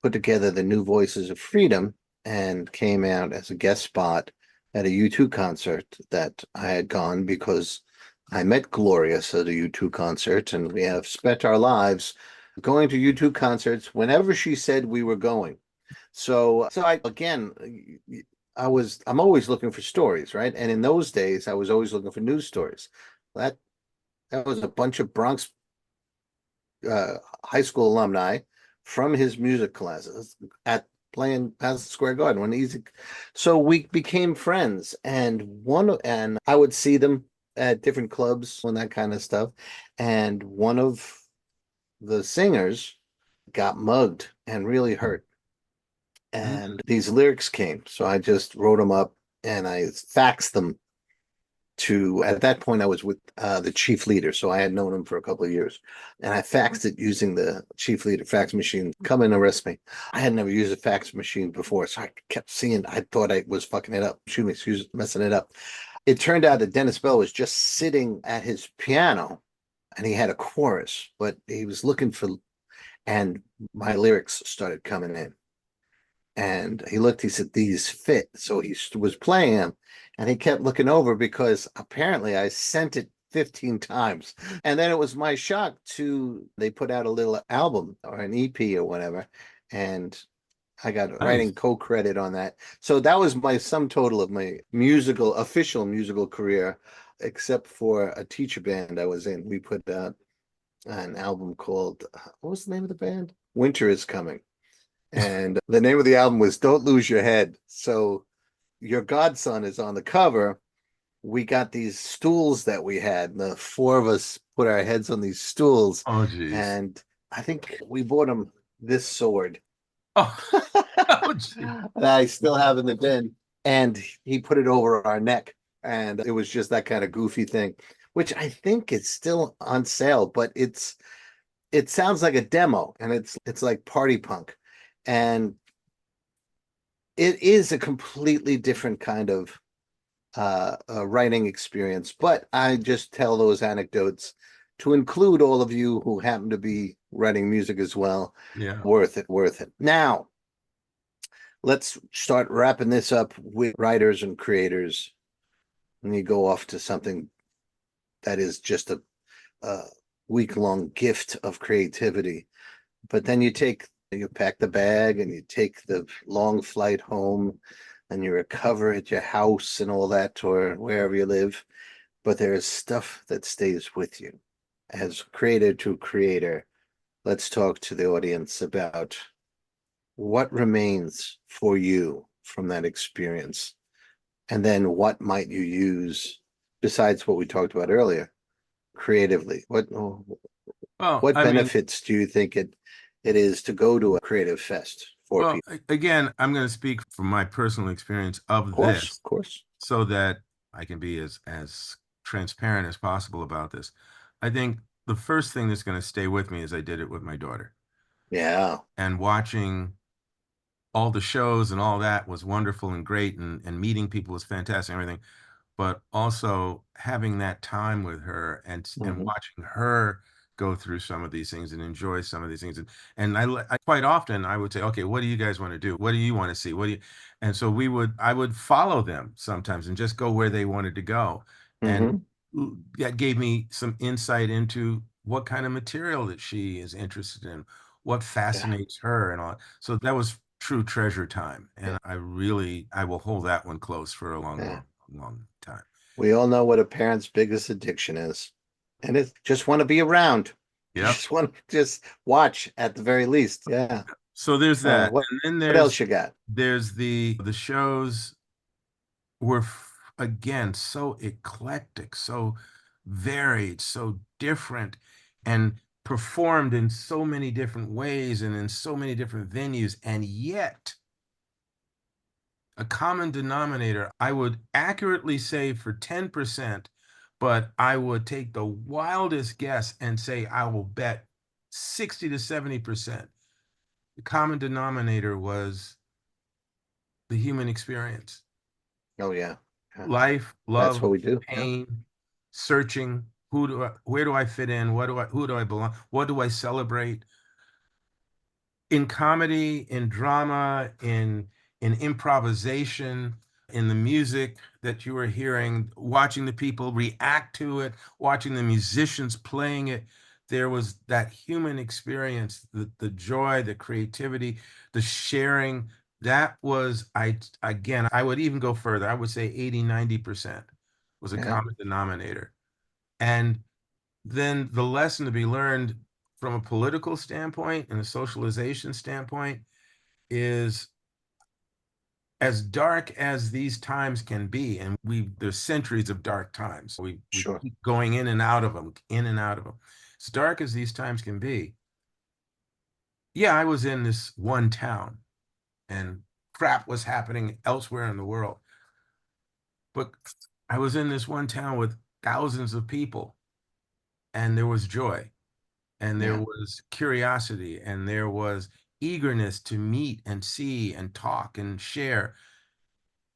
put together the New Voices of Freedom and came out as a guest spot at a U2 concert that I had gone because I met Glorious at a U2 concert, and we have spent our lives going to U2 concerts whenever she said we were going. So I'm always looking for stories, right? And in those days, I was always looking for news stories. That was a bunch of Bronx high school alumni from his music classes at playing Madison Square Garden so we became friends, and I would see them at different clubs and that kind of stuff. And one of the singers got mugged and really hurt. And these lyrics came. So I just wrote them up and I faxed them at that point I was with the chief leader. So I had known him for a couple of years, and I faxed it using the chief leader fax machine. Come and arrest me. I had never used a fax machine before. So I kept seeing, I thought I was fucking it up. Messing it up. It turned out that Dennis Bell was just sitting at his piano and he had a chorus, but he was looking for, and my lyrics started coming in. And he looked, he said, these fit. So he was playing them and he kept looking over because apparently I sent it 15 times. And then it was my shock they put out a little album or an EP or whatever. And I got Nice. writing co-credit on that. So that was my sum total of my official musical career, except for a teacher band I was in. We put out an album called, what was the name of the band? Winter is Coming. And the name of the album was Don't Lose Your Head. So your godson is on the cover. We got these stools that we had. The four of us put our heads on these stools. Oh, geez. And I think we bought him this sword. Oh, oh, geez. that I still have in the bin. And he put it over our neck. And it was just that kind of goofy thing, which I think is still on sale, but it sounds like a demo and it's like party punk. And it is a completely different kind of writing experience. But I just tell those anecdotes to include all of you who happen to be writing music as well. Yeah. Worth it, worth it. Now, let's start wrapping this up with writers and creators. And you go off to something that is just a week-long gift of creativity. But then you pack the bag and you take the long flight home and you recover at your house and all that, or wherever you live. But there is stuff that stays with you. As creator to creator, let's talk to the audience about what remains for you from that experience. And then what might you use besides what we talked about earlier, creatively? Well, What I mean, benefits do you think it is to go to a creative fest for well, people? again, I'm going to speak from my personal experience Of of course, this of course. so that I can be as transparent as possible about this. I think the first thing that's going to stay with me is I did it with my daughter, Yeah, and watching all the shows and all that was wonderful and great, and meeting people was fantastic and everything, but also having that time with her and hmm, watching her go through some of these things and enjoy some of these things. And I quite often I would say, okay, what do you guys want to do? What do you want to see? What do you? And so I would follow them sometimes and just go where they wanted to go. And hmm, that gave me some insight into what kind of material that she is interested in, what yeah, fascinates her and all. So that was true treasure time. yeah, And I will hold that one close for a long, yeah. long, long time. We all know what a parent's biggest addiction is, and it just want to be around. You Yep. just want to just watch at the very least. Yeah. So there's that. What And then else you got? there's the shows were again so eclectic, so varied, so different, and performed in so many different ways and in so many different venues, and yet a common denominator, I would accurately say for 10%, but I would take the wildest guess and say I will bet 60 to 70%. The common denominator was the human experience. Oh yeah, yeah. Life, That's love, what we do. Yeah. pain, searching, where do I fit in? Who do I belong? What do I celebrate? In comedy, in drama, in improvisation, in the music that you were hearing, watching the people react to it, watching the musicians playing it, there was that human experience, the joy, the creativity, the sharing. That was, I would even go further. I would say 80, 90% was a Yeah. common denominator. And then the lesson to be learned from a political standpoint and a socialization standpoint is, as dark as these times can be, and there's centuries of dark times. We Sure. keep going in and out of them, in and out of them. As dark as these times can be, yeah, I was in this one town and crap was happening elsewhere in the world. But I was in this one town with thousands of people, and there was joy, and there Yeah. was curiosity, and there was eagerness to meet and see and talk and share.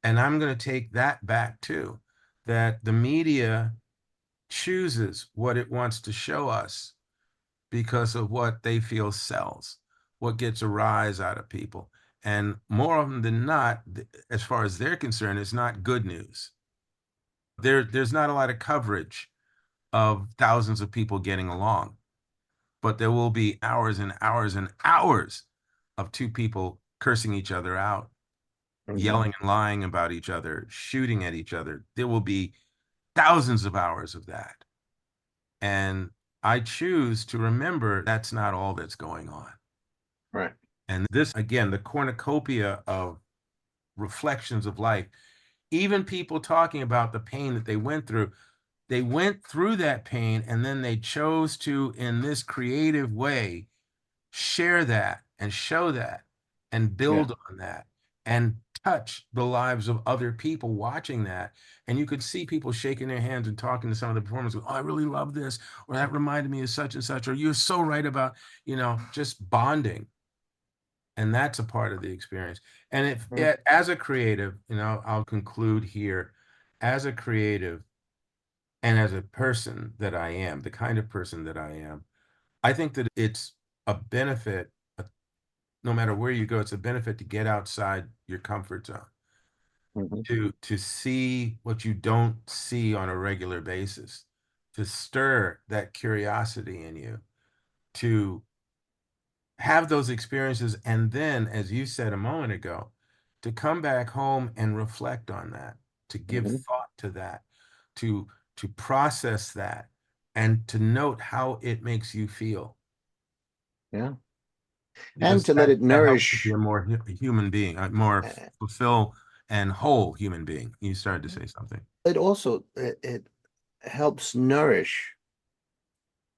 And I'm going to take that back too, that the media chooses what it wants to show us because of what they feel sells, what gets a rise out of people. And more often than not, as far as they're concerned, it's not good news. There's not a lot of coverage of thousands of people getting along, but there will be hours and hours and hours of two people cursing each other out, yelling and lying about each other, shooting at each other. There will be thousands of hours of that. And I choose to remember that's not all that's going on. Right. And this, again, the cornucopia of reflections of life, even people talking about the pain that they went through that pain, and then they chose to, in this creative way, share that and show that and build on that and touch the lives of other people watching that. And you could see people shaking their hands and talking to some of the performers. Oh, I really love this, or that reminded me of such and such, or you're so right about, just bonding. And that's a part of the experience. And as a creative, I'll conclude here, as a creative and as a person that I am, the kind of person that I am, I think that it's a benefit, no matter where you go, it's a benefit to get outside your comfort zone, to see what you don't see on a regular basis, to stir that curiosity in you, to have those experiences, and then, as you said a moment ago, to come back home and reflect on that, to give thought to that, to process that, and to note how it makes you feel. Yeah. Because and to let it that helps you nourish. be a more human being, a more fulfill and whole human being. You started to say something. It also it helps nourish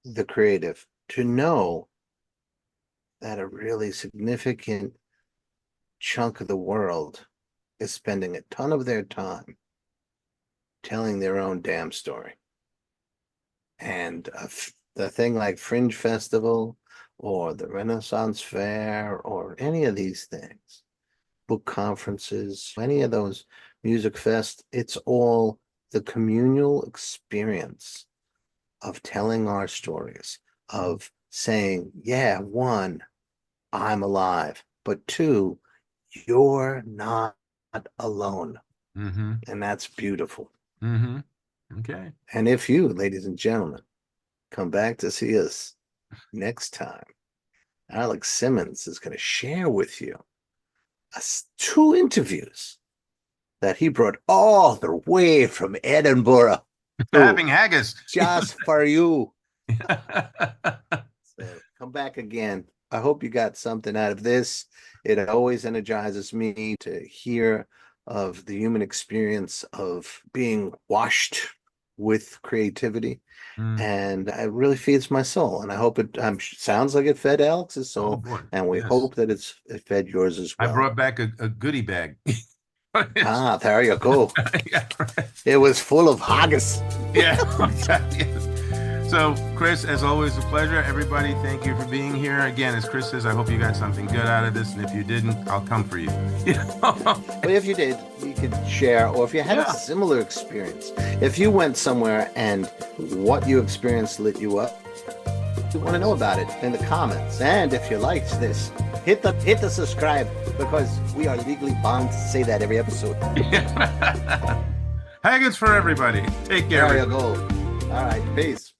the creative to know that a really significant chunk of the world is spending a ton of their time telling their own damn story. And the thing like Fringe Festival or the Renaissance Fair or any of these things, book conferences, any of those music fests, it's all the communal experience of telling our stories, of saying, yeah, one, I'm alive, but two, you're not alone. And that's beautiful. Okay. And if you, ladies and gentlemen, come back to see us next time, Alex Simmons is going to share with you 2 interviews that he brought all the way from Edinburgh. Having haggis. Just for you. So come back again. I hope you got something out of this. It always energizes me to hear of the human experience of being washed with creativity. And it really feeds my soul. And I hope it sounds like it fed Alex's soul. And we hope that it fed yours as well. I brought back a goodie bag. There you go. It was full of haggis. So, Chris, as always, a pleasure. Everybody, thank you for being here. Again, as Chris says, I hope you got something good out of this. And if you didn't, I'll come for you. But if you did, you could share. Or if you had a similar experience, if you went somewhere and what you experienced lit you up, you want to know about it in the comments. And if you liked this, hit the subscribe, because we are legally bound to say that every episode. Haggis for everybody. Take care. There you go. All right. Peace.